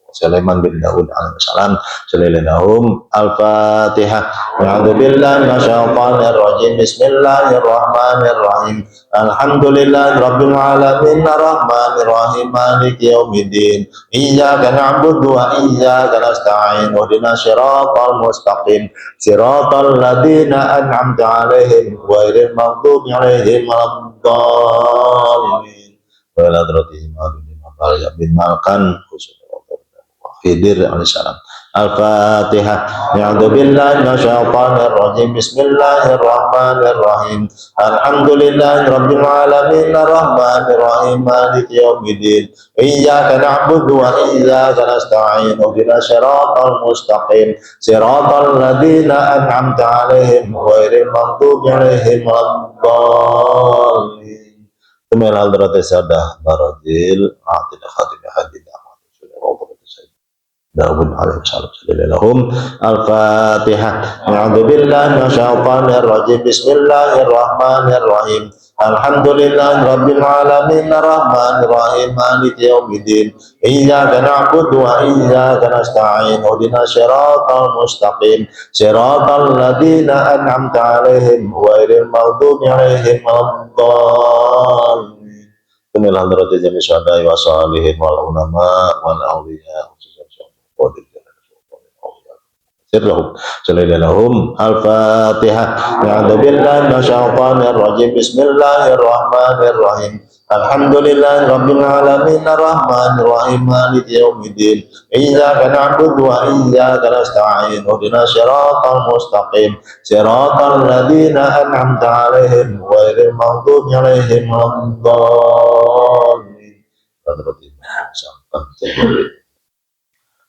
Sulaiman bin Daud alaihissalam. Sallallahu Al-Fatihah. A'udzu billahi minasyaitonir rajim. Bismillahirrahmanirrahim. Alhamdulillahi rabbil alamin arrahmanir rahim maliki yaumiddin. Iyyaka na'budu wa iyyaka nasta'in. Ihdinas siratal mustaqim. Siratal ladzina an'amta 'alaihim ghairil maghdubi 'alaihim waladdallin. Wa ila hadrati bin Malkan Khidir alaihissalam. Al-Fatihah. A'udzu billahi minasyaitonir rajim. Bismillahirrahmanirrahim. Alhamdulillahi rabbil alamin arrahmanir rahim maliki yaumiddin. Iyyaka na'budu wa iyyaka nasta'in. Ihdinas siratal mustaqim. Siratal ladzina an'amta 'alaihim ghairil maghdubi 'alaihim waladdallin. Tumel hadratis sadah baradil atil khatimah hadid Daud alaihissalam. Sallallahu Al-Fatihah. A'udzu billahi minasyaitonir rajim. Bismillahirrahmanirrahim. Alhamdulillahi rabbil alamin arrahmanir rahim maliki yaumiddin. Iyyaka na'budu wa iyyaka nasta'in. Ihdinas siratal mustaqim. Siratal ladzina an'amta 'alaihim ghairil maghdubi 'alaihim waladdallin. Tumil hadrati jami syuhada'i wa shalihin wal ulama wal awliya sirrahum. Sallallahu Al-Fatihah. A'udzu billahi minasyaitonir rajim. Bismillahirrahmanirrahim. Alhamdulillahi rabbil alamin arrahmanir rahim maliki yaumiddin. Iyyaka na'budu wa iyyaka nasta'in. Ihdinas siratal mustaqim. Siratal ladzina an'amta 'alaihim ghairil maghdubi 'alaihim waladdallin.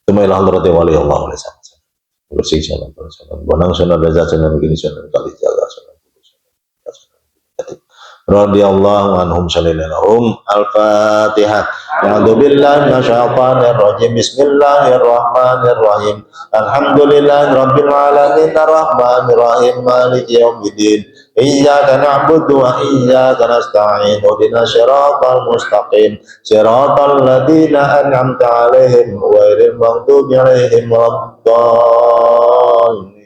Tumailah hadrati wali Allah alaihi bersih salam salam bonang sunnah dazat sunnah begini sunnah kali jaga sunnah radhiyallahu anhum. Sallallahu Al-Fatihah. A'udzu billahi minasyaitonir rajim. Bismillahirrahmanirrahim. Alhamdulillahi rabbil alamin arrahmanir rahim maliki yaumiddin. Iyyaka na'budu wa iyyaka nasta'in. Ihdinas siratal mustaqim. Siratal ladzina an'amta 'alaihim ghairil maghdubi 'alaihim waladdallin.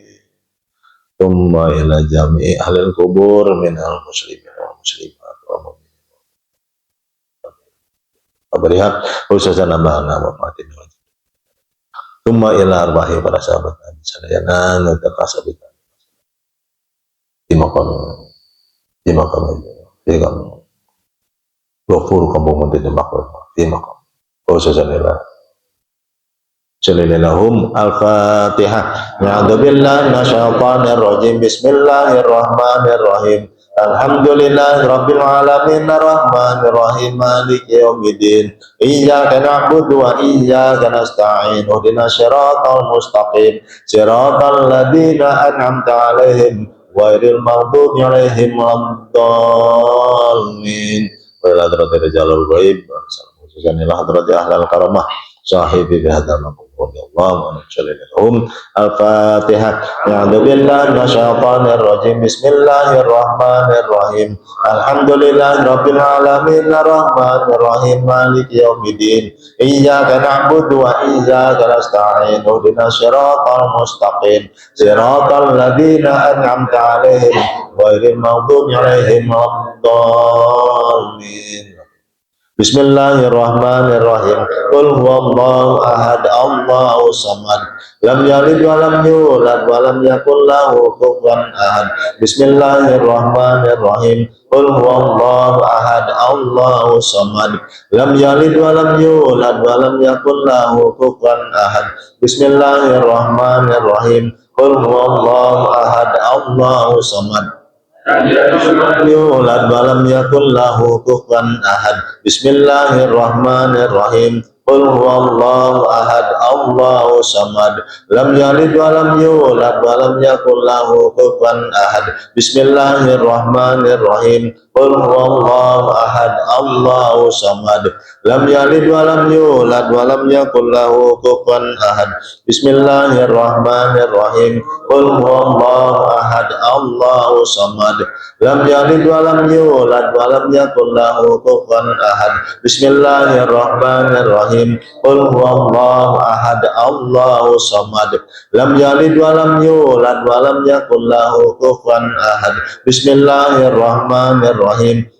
Tsumma ila jami'i ahlil kubur minal muslimin wal muslimat wal mu'minin. Abrihat khususan nama-nama mati. Tsumma ila arwahi para sahabat Nabi sallallahu alaihi wasallam di makam di kamu Ghafur kampung mati di makam khususan ila Sallallahu Al-Fatihah. A'udzu billahi minasyaitonir rajim. Bismillahirrahmanirrahim. Alhamdulillahi rabbil alamin arrahmanir rahim maliki yaumiddin. Iyyaka na'budu wa iyyaka nasta'in. Ihdinas siratal mustaqim. Siratal ladzina an'amta 'alaihim ghairil maghdubi 'alaihim waladdallin. Wa ila hadratil jalal ghaib. Sallallahu hadrati ahlal karamah. Sahibi bihadal maqam radhiyallahu anhu. Sallallahu Al-Fatihah. A'udzu billahi minasyaitonir rajim. Bismillahirrahmanirrahim. Alhamdulillahi rabbil alamin arrahmanir rahim maliki yaumiddin. Iyyaka na'budu wa iyyaka nasta'in. Ihdinas siratal mustaqim. Siratal ladzina an'amta 'alaihim ghairil maghdubi 'alaihim waladdallin. Bismillahirrahmanirrahim. Qul huwallahu ahad, Allahu samad. Lam yalid wa lam yulad wa lam yakul lahu kufuwan ahad. Bismillahirrahmanirrahim. Qul huwallahu ahad, Allahu samad. Lam yalid wa lam yulad wa lam yakul lahu kufuwan ahad. Bismillahirrahmanirrahim. Qul huwallahu ahad, Allahu samad. Yulad walam yakul lahu kufuwan ahad. Bismillahirrahmanirrahim. Qul huwallahu ahad, Allahu samad. Lam yalid wa lam yulad wa lam yakul lahu kufuwan ahad. Bismillahirrahmanirrahim. Qul huwallahu ahad, Allahu samad. Lam yalid wa lam yulad wa lam yakul lahu kufuwan ahad. Bismillahirrahmanirrahim. Qul huwallahu ahad, Allahu samad. Lam yalid wa lam yulad wa lam yakul lahu kufuwan ahad. Bismillahirrahmanirrahim. Qul huwallahu ahad, Allahu samad. Lam yalid wa lam yulad wa lam yakul lahu kufuwan ahad. Bismillahirrahmanirrahim.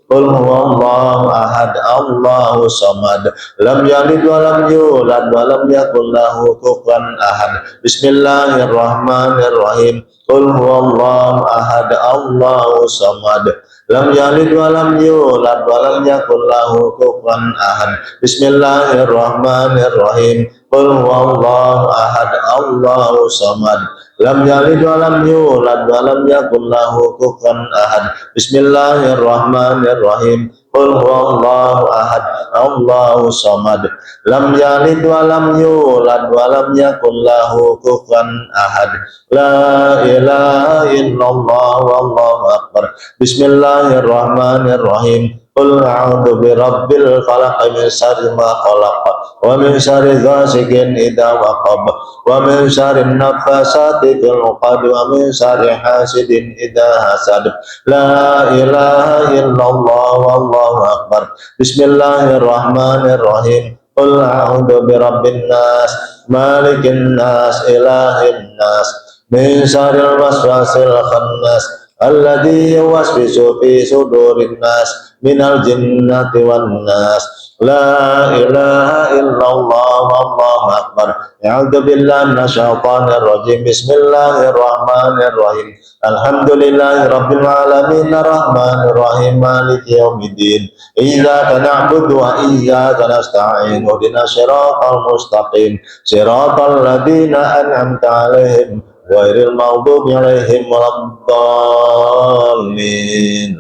Qul huwallahu ahad, Allahu samad. Lam yalid wa lam yulad wa lam yakul lahu kufuwan ahad. Bismillahirrahmanirrahim. Qul huwallahu ahad, Allahu samad. Lam yalid wa lam yulad wa lam yakul lahu kufuwan ahad. Bismillahirrahmanirrahim. Qul huwallahu ahad, Allahu samad. Lam yalid wa lam yulad wa lam yakul lahu kufuwan ahad. Bismillahirrahmanirrahim. Qul huwallahu ahad, Allahu samad. Lam yalid wa lam yulad wa lam yakul lahu kufuwan ahad. La ilaha illallah wallahu akbar. Bismillahirrahmanirrahim. Qul a'udzu birabbil falaq min syarri ma khalaq wa min syarri ghasiqin idza waqab wa min syarri naffasati fil 'uqad wa min syarri hasidin idza hasad. La ilaha illallah wallahu akbar. Bismillahirrahmanirrahim. Qul a'udzu birabbin nas malikin nas ilahin nas min syarril waswasil khannas alladzi yuwaswisu fi sudurin nas minal jinnati wan nas. La ilaha illallah wallahu akbar. A'udzu billahi minasyaitonir rajim. Bismillahirrahmanirrahim. Alhamdulillahi rabbil alamin arrahmanir rahim maliki yaumiddin. Iyyaka na'budu wa iyyaka nasta'in. Ihdinas siratal mustaqim. Siratal ladzina an'amta 'alaihim ghairil maghdubi 'alaihim waladdallin.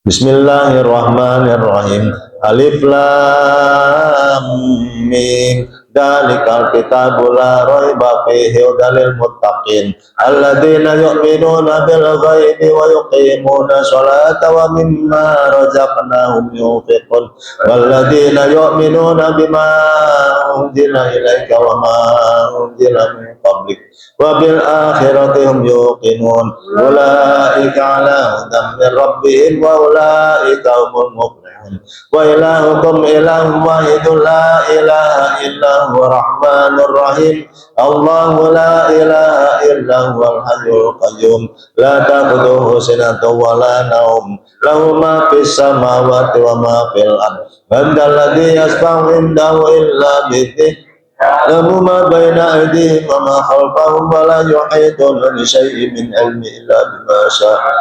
Bismillahirrahmanirrahim. Alif lam mim. Dzalikal kitabu la raiba fihi hudalil muttaqin alladzina yu'minuna bil ghaibi wa yuqimuna sholata wa mimma razaqnahum yunfiqun walladzina yu'minuna bima unzila ilaika wa ma unzila min qablik wa bil akhirati hum yuqinun ulaika ala hudan min rabbihim wa ulaika humul muflihun. Wa ilahukum ilahun wahidun la ilaha illa huwa rahmanur rahim. Allahu la ilaha illa huwal hayyul qayyum la ta'khudhuhu sinatun wa la nawm lahu ma fis samawati wa ma fil ardh man dhal ladzi yashfa'u indahu illa bi'idhnihi lahu ma baina aydihim wa ma khalfahum wa la yuhituna bi syai'in min ilmihi illa bima syaa.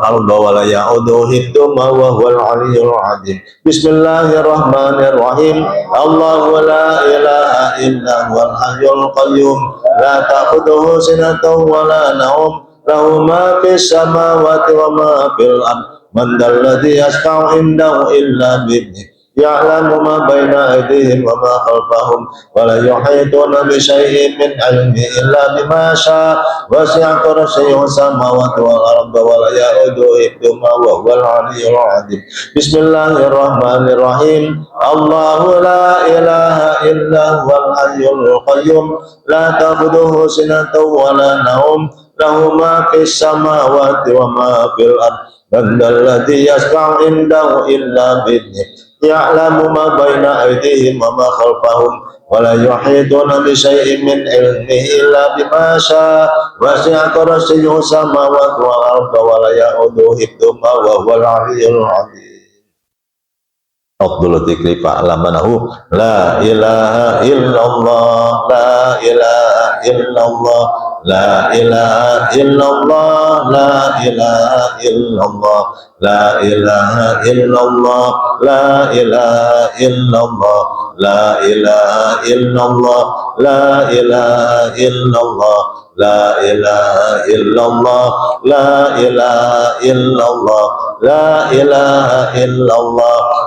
Arda wa la ya'uduhu hifdhuhuma wa huwal 'aliyyul 'azim. Bismillahirrahmanirrahim. Allahu la ilaha illa huwal hayyul qayyum la ta'khudhuhu sinatun wa la nawm lahu ma fis samawati wa ma fil ardh man dhal ladzi yashfa'u indahu illa bi'idhnihi ya'lamu ma baina aydihim wa ma khalfahum wa la yuhituna bi syai'in min 'ilmihi illa bima syaa wasi'a kursiyyuhu samawati wal arda wa la ya'uduhu hifdhuhuma wa huwal 'aliyyul 'azim. Bismillahirrahmanirrahim. Allahu la ilaha illa huwal hayyul qayyum la ta'khudhuhu sinatun wa la nawm lahu ma fis samawati wa ma fil ardh man dhal ladzi yashfa'u indahu illa bi'idhnihi ya'lamu ma baina aydihim wa ma khalfahum wa la yuhituna bi syai'in min ilmihi illa bima syaa wasi'a kursiyyuhu samawati wal arda wa la ya'uduhu hifdhuhuma wa huwal 'aliyyul 'azim. Afdhalul dzikri fa'lamanahu la ilaha illallah la ilaha illallah la ilaha illallah la ilaha illallah la ilaha illallah la ilaha illallah la ilaha illallah la ilaha illallah la ilaha illallah la ilaha illallah la ilaha illallah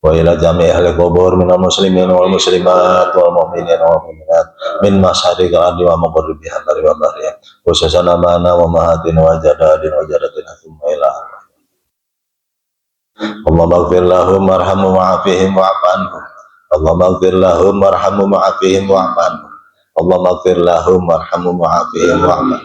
wa ila jami' ahli qubur minal muslimin wal muslimat wal mu'minin wal mu'minat min masyariqil ardi wa maghribiha wa bahriha khususan mana wa mahatin wa jadadin wa jadatin thumma ila Allahumma ighfir lahum warhamhum wa'afihim wa'fu anhum Allahumma ighfir lahum warhamhum wa'afihim wa'fu anhum Allahumma ighfir lahum warhamhum wa'afihim wa'fu anhum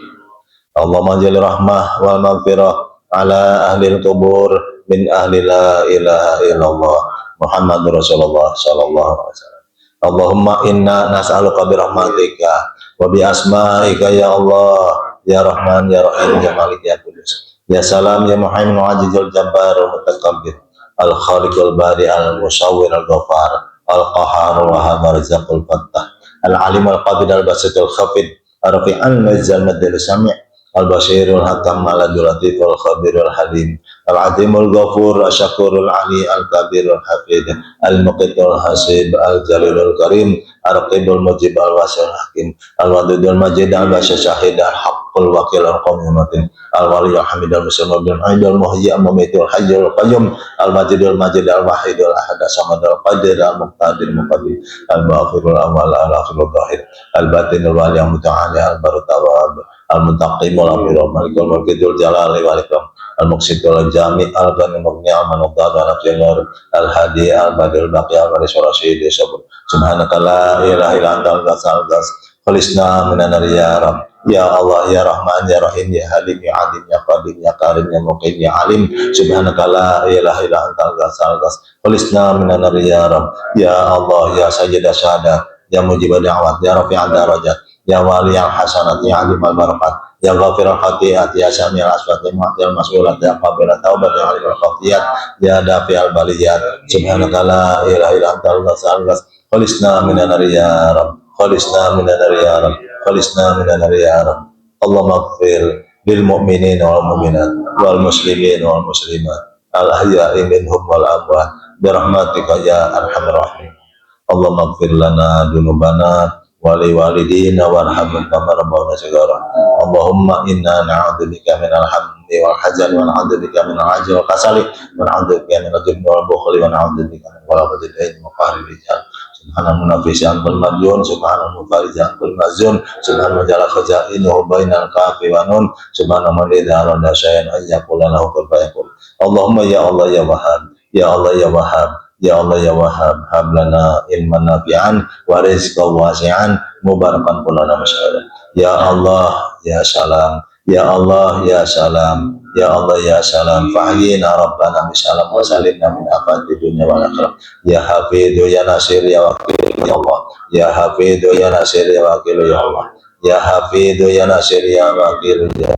Allahumma jal rahmah wal maghfirah ala ahli al-qubur min ahli la ilaha illallah Muhammadur Rasulullah sallallahu alaihi wasallam. Allahumma inna nas'aluka bi rahmatika wa bi asma'ika ya Allah ya Rahman ya Rahim ya Malik ya Qudus ya Salam ya Muhaimin wa Azizul Jabbar wa Mutakabbir al Khaliqul Bari al Musawwir al Ghafar al Qahhar wa Wahhab Razzaqul Fattah al Alim al Qabid al Basitul Khafid Rafi al Muizzal Madil Sami' al Basirul Hakam al Latif al Khabirul Halim Al-Azimul Ghafur, Asyakurul Ali, Al-Kabirul Hafid, Al-Muqitul Hasib, Al-Jalilul Karim, Al-Raqibul Mujib, Al-Wasil Hakim, Al-Wadudul Majid, Al-Basyah Syahid, Al-Haqqul Wakil, Al-Qawmimatin, Al-Waliyul Hamid, Al-Muslim, Al-Aidul Muhyi, Al-Mumitul Hayyul Qayyum, Al-Majidul Majid, Al-Wahidul Ahad, As-Samad, Al-Qadir, Al-Muqtadir, Muqadir, Al-Bafirul Awal, Al-Akhirul Zahir, Al-Batinul Wali, Al-Muta'ali, Al-Barutawab, Al-Muntaqimul Amirul Malikul Mulkidul Jalali Walikram, Al-Muqsidul Jami' Al-Ghani Mughni Al-Manudad Al-Afjinur Al-Hadi Al-Badil Baqi Al-Maris Rasyidi Sabur Subhanaka la ilaha illa anta al-ghasal ghas Khalisna minan nar ya Rabb ya Allah ya Rahman ya Rahim ya Halim ya Adim ya Qadim ya Karim ya Muqim ya Alim Subhanaka la ilaha illa anta al-ghasal ghas Khalisna minan nar ya Rabb ya Allah ya Sayyidah Syahadat ya Mujibah Da'wat ya Rafi'ad Darajat ya Wali al-Hasanat ya Alim al-Barakat ya Ghafir al-Khati'at ya Sami al-Aswat ya Mu'ti al-Mas'ulat ya Qabil al-Taubat ya Alim al-Khafiyat ya Dafi al-Baliyat Subhanaka la ilaha illa anta al-ghasal ghas Khalisna minan nar ya Rabb Khalisna minan nar ya Rabb Khalisna minan nar ya Rabb Allahumma ighfir lil mu'minin wal mu'minat wal muslimin wal muslimat al-ahya'i minhum wal amwat bi rahmatika ya arhamar rahimin Allahumma ighfir lana dunubana wali walidina warhamhum kama rabbawna shighara Allahumma inna na'udzubika minal hammi wal hazani wa na'udzubika minal ajzi wal kasali wa na'udzubika minal jubni wal bukhli wa na'udzubika min ghalabati al-ayn wa qahri rijal subhanal munafisi anil madjun subhanal mufarrij anil mazun subhanal jalla khazainuhu bainal kafi wa nun subhanal man idza arada syai'an ayyaqula lahu kun fayakun Allahumma ya Allah ya Wahhab ya Allah ya Wahhab ya Allah ya Wahhab hab lana ilman nafi'an wa rizqan wasi'an mubarakan kulana masyarakat ya Allah ya Salam ya Allah ya Salam ya Allah ya Salam fahyina rabbana bisalam wa salimna min afati dunya wal akhirah ya Hafidhu ya Nasir ya Wakil ya Allah ya Hafidhu ya Nasir ya Wakil ya Allah ya Hafidhu ya Nasir ya Wakil ya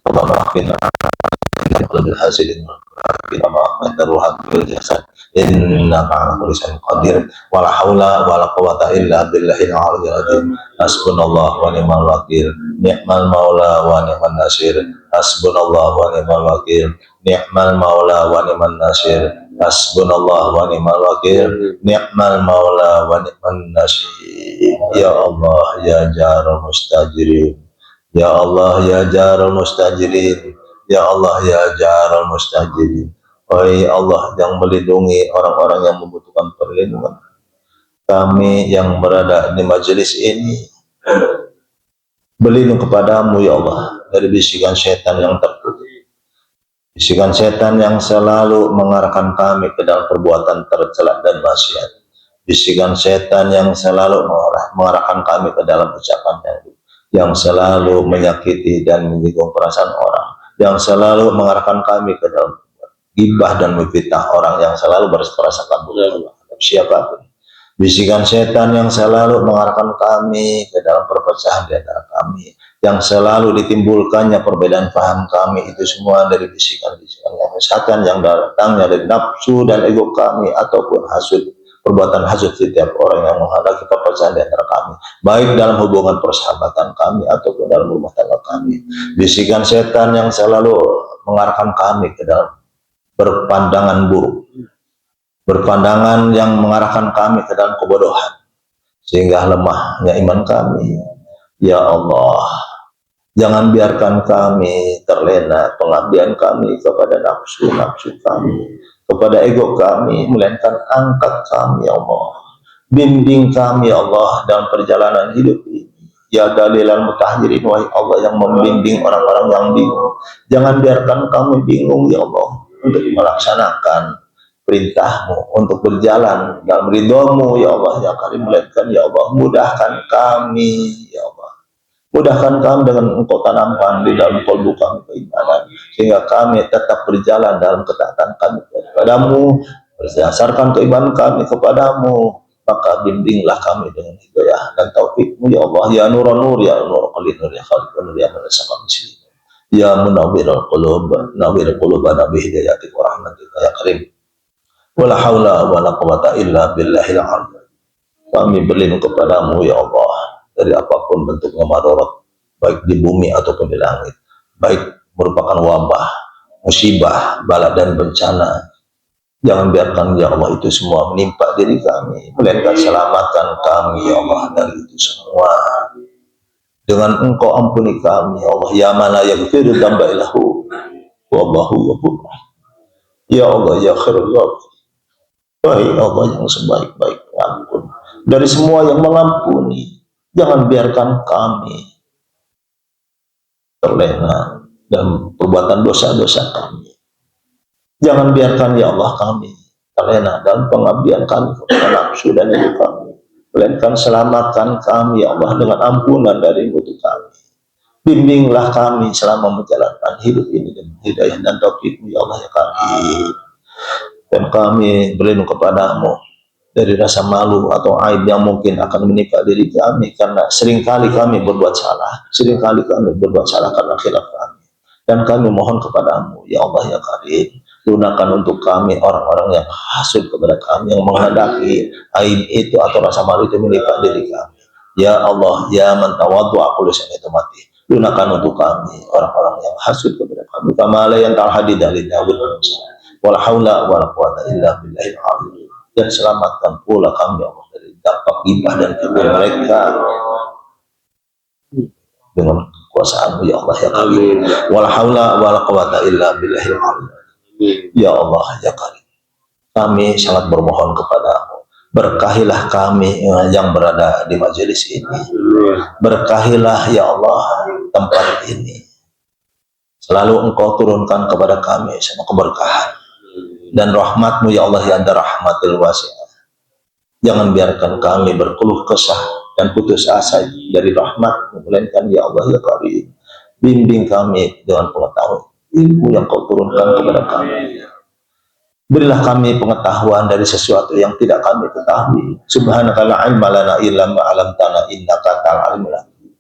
Allah maafina bil hasidin kita maafkan ruhat bil jasad innaka ala kulli syai'in qadir wala haula wala quwwata illa billahil aliyyil azim hasbunallahu wa ni'mal wakil ni'mal maula wa ni'man nasir hasbunallahu wa ni'mal wakil ni'mal maula wa ni'man nasir hasbunallahu wa ni'mal wakil ni'mal maula wa ni'man nasir ya Allah ya jarul mustajirin ya Allah ya jarul mustajirin ya Allah ya jarul mustajirin wahai Allah yang melindungi orang-orang yang membutuhkan perlindungan kami yang berada di majelis ini berlindung kepadamu ya Allah dari bisikan setan yang tertutup bisikan setan yang selalu mengarahkan kami ke dalam perbuatan tercela dan maksiat bisikan setan yang selalu mengarahkan kami ke dalam ucapan yang selalu menyakiti dan menyinggung perasaan orang yang selalu mengarahkan kami ke dalam gibah dan memfitnah orang yang selalu berprasangka buruk terhadap siapapun. Bisikan setan yang selalu mengarahkan kami ke dalam perpecahan di antara kami, yang selalu ditimbulkannya perbedaan paham kami, itu semua dari bisikan-bisikan yang setan yang datangnya dari nafsu dan ego kami ataupun hasud, perbuatan hasud setiap orang yang menghalangi perpecahan di antara kami, baik dalam hubungan persahabatan kami ataupun dalam rumah tangga kami. Bisikan setan yang selalu mengarahkan kami ke dalam berpandangan buruk, berpandangan yang mengarahkan kami ke dalam kebodohan, sehingga lemahnya iman kami. Ya Allah, Jangan biarkan kami terlena pengabdian kami kepada nafsu-nafsu kami, kepada ego kami, melainkan angkat kami ya Allah. Bimbing kami ya Allah dalam perjalanan hidup ini. Ya Dalilal Mutahhirin, wahai Allah yang membimbing orang-orang yang bingung. Jangan biarkan kami bingung ya Allah untuk melaksanakan perintahmu, untuk berjalan dalam ridhomu ya Allah ya Karim, melainkan ya Allah mudahkan kami ya Allah. Mudahkan kami dengan Engkau tanamkan di dalam kalbu kami keimanan, sehingga kami tetap berjalan dalam ketaatan kami kepadamu, berdasarkan keimanan kami kepadamu. Maka bimbinglah kami dengan hidayah dan taufikmu ya Allah. Ya Nurul Nur, ya Nur Qalil Nur, ya Khalifah Nur, ya Manasaka Muslim, ya Munawwirul Qulub, nawwir qulubana bi hidayatika wa rahmatika ya Karim. Wala haula wala quwata illa billahil azim. Kami berlindung kepadamu ya Allah dari apapun bentuknya madarat, baik di bumi ataupun di langit, baik merupakan wabah, musibah, bala dan bencana. Jangan biarkan ya Allah itu semua menimpa diri kami, melainkan selamatkan kami ya Allah dari itu semua. Dengan Engkau ampuni kami ya Allah, ya man la yaghfiru dzamba illahu wallahu ghafur. Ya Allah ya khairul ghafir, wahai Allah yang sebaik-baik pengampun dari semua yang mengampuni. Jangan biarkan kami terlena dalam perbuatan dosa-dosa kami. Jangan biarkan ya Allah kami terlena dalam pengabdian kami kepada nafsu dan ego kami, melainkan selamatkan kami ya Allah dengan ampunan dari mutu kami. Bimbinglah kami selama menjalankan hidup ini dengan hidayah dan taufik-Mu ya Allah ya kami. Dan kami berlindung kepadamu dari rasa malu atau aib yang mungkin akan menimpa diri kami, karena seringkali kami berbuat salah, karena khilaf kami. Dan kami mohon kepadamu ya Allah ya Karim, gunakan untuk kami orang-orang yang hasud kepada kami, yang menghadapi aib itu atau rasa malu itu menimpa diri kami. Ya Allah ya man tawaddu aqulu itu mati, gunakan untuk kami orang-orang yang hasud kepada kami, kama la yantal hadid dari Daud, wala haula wala quwata illa billahil azim. Dan selamatkan pula kami Allah dari dampak ghibah dan kibur mereka dengan kekuasaan-Mu ya Allah ya Karim. Wala haula wala quwata illa billahil azim. Ya Allah ya Karim, kami sangat bermohon kepadamu, berkahilah kami yang berada di majelis ini, berkahilah ya Allah tempat ini, selalu Engkau turunkan kepada kami semua keberkahan dan rahmat-Mu ya Allah ya rahmatul wasi'ah. Jangan biarkan kami berkeluh kesah dan putus asa dari rahmat-Mu, melainkan ya Allah ya Karim, bimbing kami dengan pengetahuan ilmu yang Kau turunkan kepada kami. Berilah kami pengetahuan dari sesuatu yang tidak kami ketahui. Subhanaka la ilma lana illa ma 'allamtana innaka antal alimul hakim.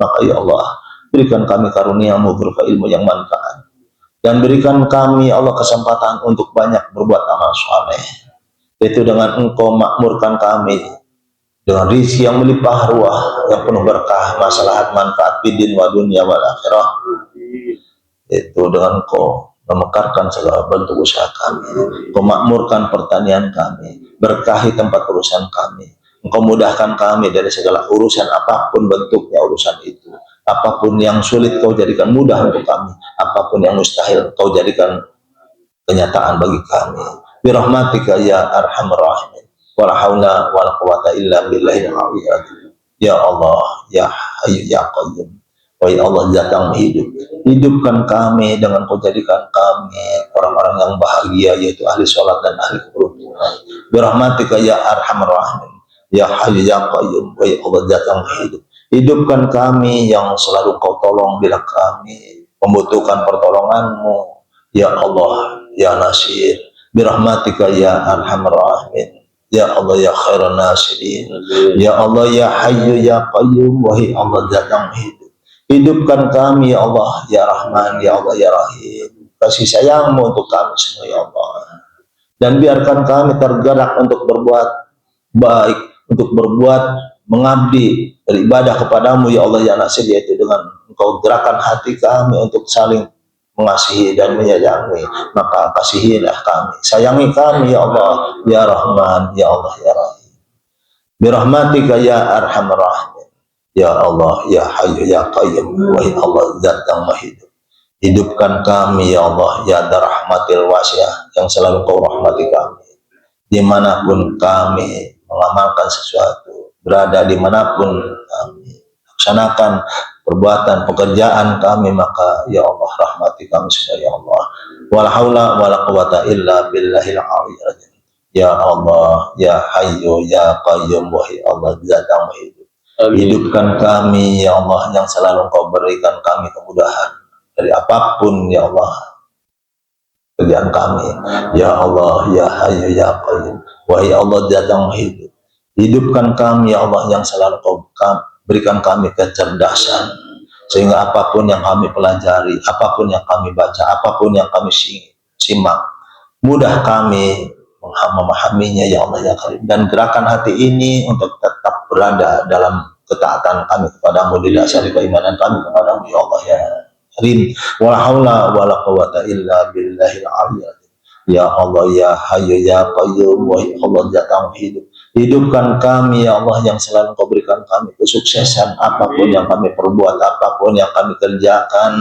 Maka ya Allah, berikan kami karunia-Mu berupa ilmu yang manfaat, dan berikan kami Allah kesempatan untuk banyak berbuat amal saleh, yaitu dengan Engkau makmurkan kami dengan rezeki yang melimpah ruah, yang penuh berkah, maslahat, manfaat bidin wa dunya wal akhirah, yaitu dengan Engkau memekarkan segala bentuk usaha kami, Engkau makmurkan pertanian kami, berkahi tempat urusan kami, Engkau mudahkan kami dari segala urusan apapun bentuknya urusan itu. Apapun yang sulit Kau jadikan mudah untuk kami, apapun yang mustahil Kau jadikan kenyataan bagi kami. Birahmatika ya arhamar rahimin, wala haula wala quwata illa billahil azim. Ya Allah ya Hayyu ya Qayyum, wahai Allah Zat yang hidup, hidupkan kami dengan Kau jadikan kami orang-orang yang bahagia, yaitu ahli sholat dan ahli keberuntungan. Birahmatika ya arhamar rahimin, ya Hayyu ya Qayyum, wahai Allah Zat yang hidup, hidupkan kami yang selalu Kau tolong bila kami membutuhkan pertolongan-Mu. Ya Allah ya Nasir, birahmatika ya arhamar rahimin, ya Allah ya khairan nasirin, ya Allah ya Hayyu ya Qayyum, wahai Allah Zat yang hidup, hidupkan kami ya Allah ya Rahman, ya Allah ya Rahim. Kasih sayang-Mu untuk kami semua ya Allah, dan biarkan kami tergerak untuk berbuat baik, untuk berbuat mengabdi, beribadah kepadamu ya Allah ya Nasir, yaitu dengan Engkau gerakan hati kami untuk saling mengasihi dan menyayangi. Maka kasihilah kami, sayangi kami ya Allah ya Rahman, ya Allah ya Rahim. Birahmatika ya arhamar rahimin, Ya Allah, Ya Hayyu Ya Qayyum, wahai Allah Zat yang Maha Hidup. Hidupkan kami ya Allah, ya Rahmatil Wasi'ah, yang selalu Kau rahmati kami. Dimanapun kami mengamalkan sesuatu, berada dimanapun kami laksanakan perbuatan pekerjaan kami, maka ya Allah rahmati kami semua ya Allah. Wala haula wala quwata illa billahil aliyyil azim. Ya Allah, ya Hayyu ya Qayyum, wahai Allah Zat yang Maha Hidup. Hidupkan kami ya Allah, yang selalu Kau berikan kami kemudahan dari apapun ya Allah kerjaan kami. Ya Allah, ya Hayyu ya Qayyum, wahai Allah Zat yang Maha Hidup. Hidupkan kami ya Allah, yang selalu Kau berikan kami kecerdasan, sehingga apapun yang kami pelajari, apapun yang kami baca, apapun yang kami simak, mudah kami memahaminya ya Allah ya Karim. Dan gerakan hati ini untuk tetap berada dalam ketaatan kami kepadamu, didasari keimanan kami kepadamu ya Allah ya Karim. Wala haula wala quwata illa billahil aliyyil azim. Ya Allah, ya Hayyu ya Qayyum, wahai Allah Zat yang Hidup. Hidupkan kami ya Allah, yang selalu Kau berikan kami kesuksesan apapun yang kami perbuat, apapun yang kami kerjakan,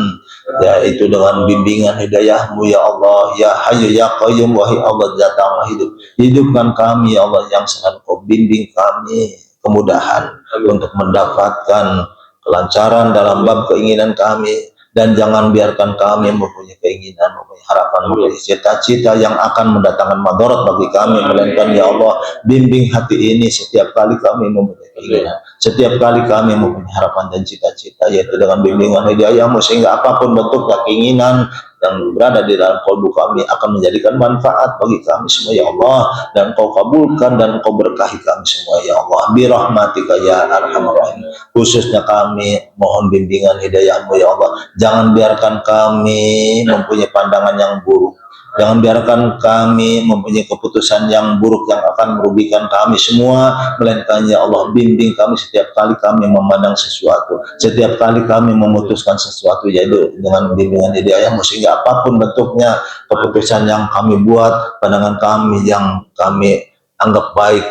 yaitu dengan bimbingan hidayah-Mu ya Allah, ya Hayyu ya Qayyum, wahai Allah Zat yang Hidup. Hidupkan kami ya Allah, yang selalu Kau bimbing kami kemudahan untuk mendapatkan kelancaran dalam bab keinginan kami. Dan jangan biarkan kami mempunyai keinginan, mempunyai harapan, mempunyai cita-cita yang akan mendatangkan madarat bagi kami, melainkan ya Allah, bimbing hati ini setiap kali kami mempunyai keinginan, setiap kali kami mempunyai harapan dan cita-cita, yaitu dengan bimbingan hidayah-Mu, sehingga apapun bentuknya keinginan yang berada di dalam kalbu kami akan menjadikan manfaat bagi kami semua ya Allah, dan Kau kabulkan dan Kau berkahi kami semua ya Allah, birahmatika ya arhamar rahim. Khususnya kami mohon bimbingan hidayah-Mu ya Allah. Jangan biarkan kami mempunyai pandangan yang buruk, jangan biarkan kami mempunyai keputusan yang buruk yang akan merugikan kami semua, melainkan ya Allah, bimbing kami setiap kali kami memandang sesuatu, setiap kali kami memutuskan sesuatu, yaitu dengan bimbingan hidayah-Mu, sehingga apapun bentuknya keputusan yang kami buat, pandangan kami yang kami anggap baik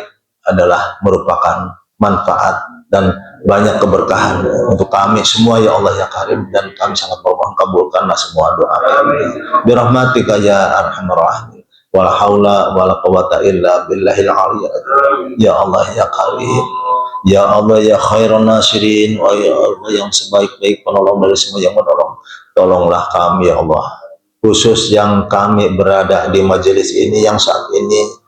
adalah merupakan manfaat dan banyak keberkahan untuk kami semua ya Allah ya Karim. Dan kami sangat bermohon, kabulkanlah semua doa kami birahmatika ya arhamar rahimin. Wala haula wala quwata illa billahil aliyyil azim. Ya Allah ya Karim, ya Allah ya khairan nasirin, wa ya Allah yang sebaik-baik penolong dari semua yang menolong. Tolonglah kami ya Allah, khusus yang kami berada di majelis ini, yang saat ini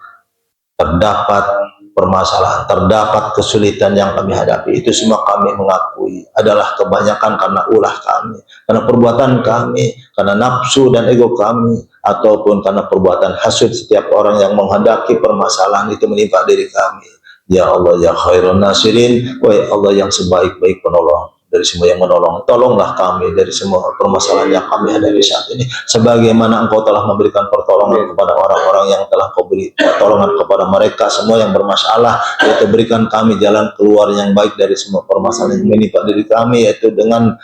terdapat permasalahan, terdapat kesulitan yang kami hadapi. Itu semua kami mengakui adalah kebanyakan karena ulah kami, karena perbuatan kami, karena nafsu dan ego kami, ataupun karena perbuatan hasud setiap orang yang menghendaki permasalahan itu menimpa diri kami. Ya Allah ya khairun nasirin, wahai Allah yang sebaik-baik penolong dari semua yang menolong. Tolonglah kami dari semua permasalahan yang kami hadapi saat ini, sebagaimana Engkau telah memberikan pertolongan kepada orang-orang yang telah Kau beri pertolongan kepada mereka semua yang bermasalah, yaitu berikan kami jalan keluar yang baik dari semua permasalahan yang menimpa diri kami, yaitu dengan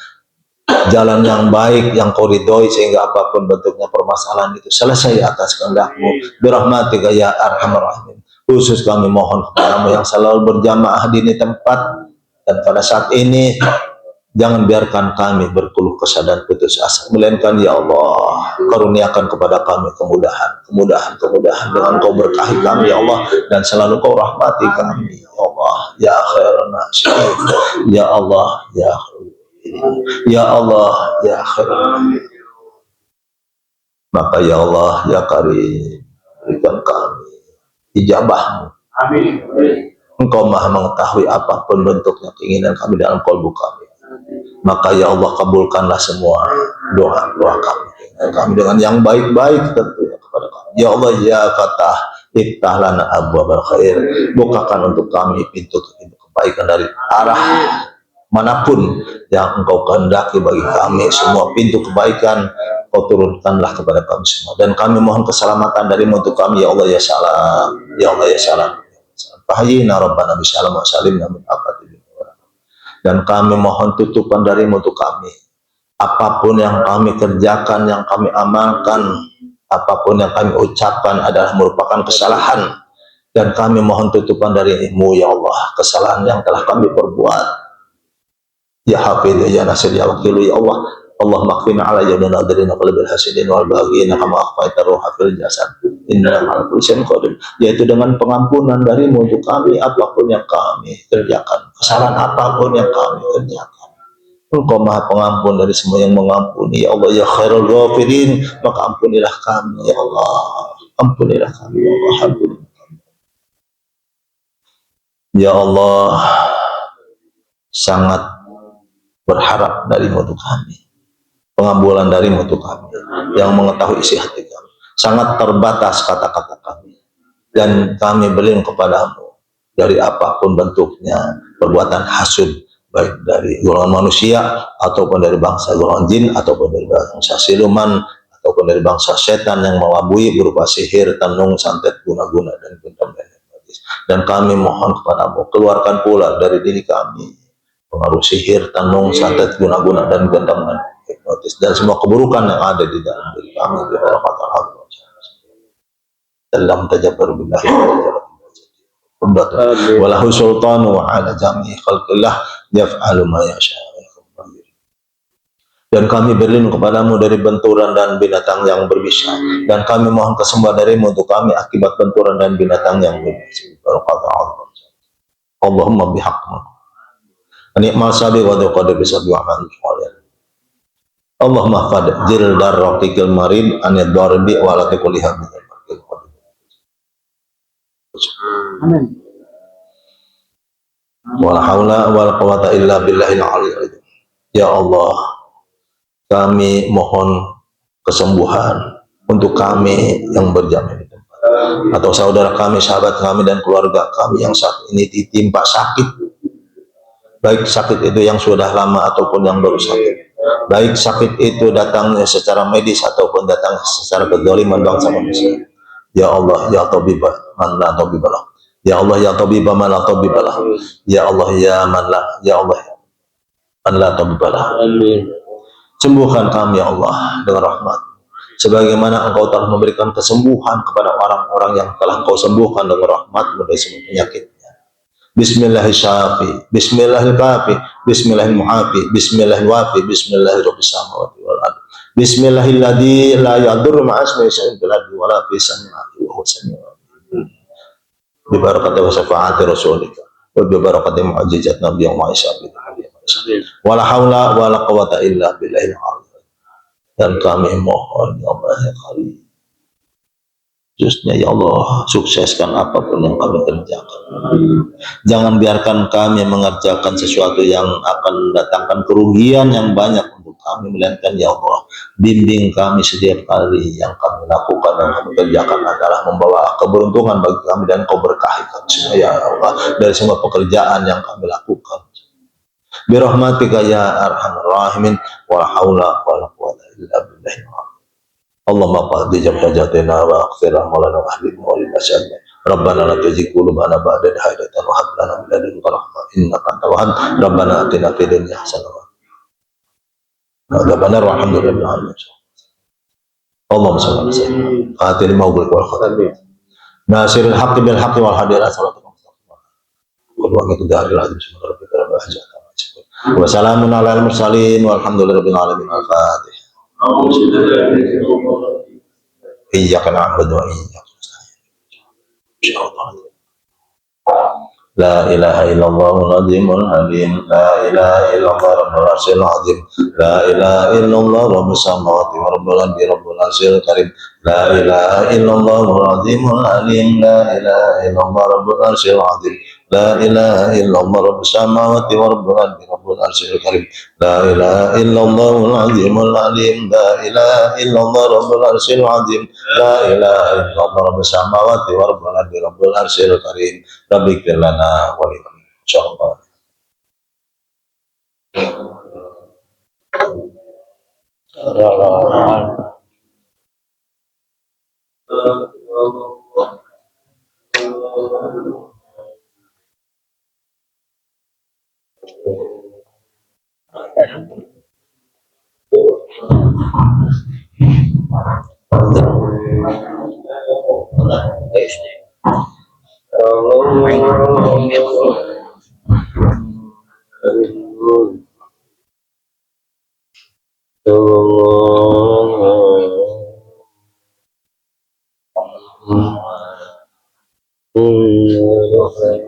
jalan yang baik yang Kau ridhoi, sehingga apapun bentuknya permasalahan itu selesai atas kehendak-Mu birahmatika ya arhamar rahimin. Khusus kami mohon kepada-Mu yang selalu berjamaah di ini tempat, dan pada saat ini jangan biarkan kami berkeluh kesah dan putus asa, melainkan ya Allah, karuniakan kepada kami kemudahan dengan Kau berkahi kami ya Allah, dan selalu Kau rahmati kami ya Allah ya khairan nasirin, ya Allah ya Allah ya khairan. Maka ya Allah ya Karim, berikan kami ijabah-Mu. Amin. Engkau maha mengetahui apapun bentuknya keinginan kami dalam kalbu kami. Maka ya Allah, kabulkanlah semua doa-doa kami dengan yang baik-baik tentunya kepada kami. Ya Allah ya Fatah, iftah lana abwaabal khair. Bukakan untuk kami pintu-pintu kebaikan dari arah manapun yang Engkau kehendaki bagi kami. Semua pintu kebaikan Kau turunkanlah kepada kami semua, dan kami mohon keselamatan dari-Mu untuk kami ya Allah ya salam, ya Allah ya salam. Fahyina rabbana bisalam wa salimna min afatil. Dan kami mohon tutupan dari-Mu untuk kami. Apapun yang kami kerjakan, yang kami amalkan, apapun yang kami ucapkan adalah merupakan kesalahan, dan kami mohon tutupan dari-Mu ya Allah, kesalahan yang telah kami perbuat. ya hafidh ya nasir ya wakil ya Allah. Allah makfina ala yadun adrina qalbil hasidin wal baghina kama akhfaita ruha fil jasad inna ala kulli syai'in qadir, yaitu dengan pengampunan darimu untuk kami apapun yang kami kerjakan, kesalahan apapun yang kami kerjakan. Engkau maha pengampun dari semua yang mengampuni ya Allah ya khairul ghafirin, maka ampunilah kami ya Allah, ampunilah kami ya Allah, ampunilah kami ya Allah. Sangat berharap darimu untuk kami, pengambulan darimu untuk kami yang mengetahui isi hati kami. Sangat terbatas kata-kata kami dan kami berlindung kepadamu dari apapun bentuknya perbuatan hasud, baik dari golongan manusia ataupun dari bangsa golongan jin ataupun dari bangsa siluman ataupun dari bangsa setan yang melabui berupa sihir, tenung, santet, guna-guna dan gendam dan kami mohon kepadamu keluarkan pula dari diri kami pengaruh sihir, tenung, santet, guna-guna dan gendam dan hipnotis dan semua keburukan yang ada di dalam diri kami di dalam tajabbar billahi walahu sultanu wa ala jami'i khalqillah yaf'alu ma yasha. Dan kami berlindung kepadamu dari benturan dan binatang yang berbisa dan kami mohon kesembuhan darimu untuk kami akibat benturan dan binatang yang berbisa. Allahumma bihaqqi nikmal sabi wa qad bisabi wa man Allahumma fad jil darraqiqil marid anid darbi wa la tuqliha bil amin. Wala haula wala quwata illa billahil aliyyil. Ya Allah, kami mohon kesembuhan untuk kami yang berjamaah di tempat atau saudara kami, sahabat kami dan keluarga kami yang saat ini ditimpa sakit, baik sakit itu yang sudah lama ataupun yang baru sakit, baik sakit itu datangnya secara medis ataupun datang secara kezaliman bangsa manusia. Ya Allah ya tabibah man la tabibalah, ya Allah ya tabibah man la tabibalah, ya Allah ya man la, ya Allah man la tabibalah. Amin. Sembuhkan kami ya Allah dengan rahmat sebagaimana engkau telah memberikan kesembuhan kepada orang-orang yang telah engkau sembuhkan dengan rahmat dari semua penyakitnya. Bismillahirrahmanirrahim, bismillahirrahmanirrahim, bismillahirrahmanirrahim, bismillahirrahmanirrahim, bismillahirrahmanirrahim, bismillahilladzi la yadurru ma'a ismihi syai'un fil ardi wa la fis samaa'i wa huwa samii'ul 'aliim. Bi barakati wa syafaati rasulika wa bi barakati mu'jizat nabiyyi wa isyabi wala haula wala quwata illa billahil 'aliyyil. Dan kami mohon ya Allah ya Karim, khususnya ya Allah, sukseskan apapun yang kami kerjakan. Jangan biarkan kami mengerjakan sesuatu yang akan mendatangkan kerugian yang banyak untuk kami, melainkan ya Allah, bimbing kami setiap kali yang kami lakukan dan kami kerjakan adalah membawa keberuntungan bagi kami dan kau berkahi kami semua ya Allah dari semua pekerjaan yang kami lakukan. Birahmatika ya arhamar rahimin wala haula wala quwata illa billah. Allahumma qadi jamhajatina wa aghfir lahana wa ahli mawlid asyadna. Rabbana la tuzigh qulubana ba'da idh hadaytana wa hab lana min ladunka rahmah innaka antal wahhab. Rabbana atina fid dunya hasanah wa rabbana walhamdulillahi alamin. Allahumma shalli ala sayyidina fatil mawlid wal khatam nasiril haqqi bil haqqi wal hadi ila siratal mustaqim. Qul wa qad daril azim subhana rabbika rabbil izzati amma yasifun wa salamun alal mursalin walhamdulillahi rabbil alamin. Al-Fatihah. Iyyaka na'budu wa iyyaka nasta'in. La ilaha illallahul azimul halim, la ilaha illallah rabbul arsyil azim, la ilaha illallah rabbus samawati wa rabbul ardi rabbul arsyil karim, la ilaha illallahul azimul halim, la ilaha illallah rabbul arsyil azim, la ilaha illallah rabbus samawati wa rabbul ardi rabbul arsyil karim, la ilaha illallahul azimul halim, la ilaha illallah rabbul arsyil azim, la ilaha illallah rabbus samawati wa rabbul ardi rabbul arsyil karim. Rabbik lana wa liman insyaallah. Hmm, oke.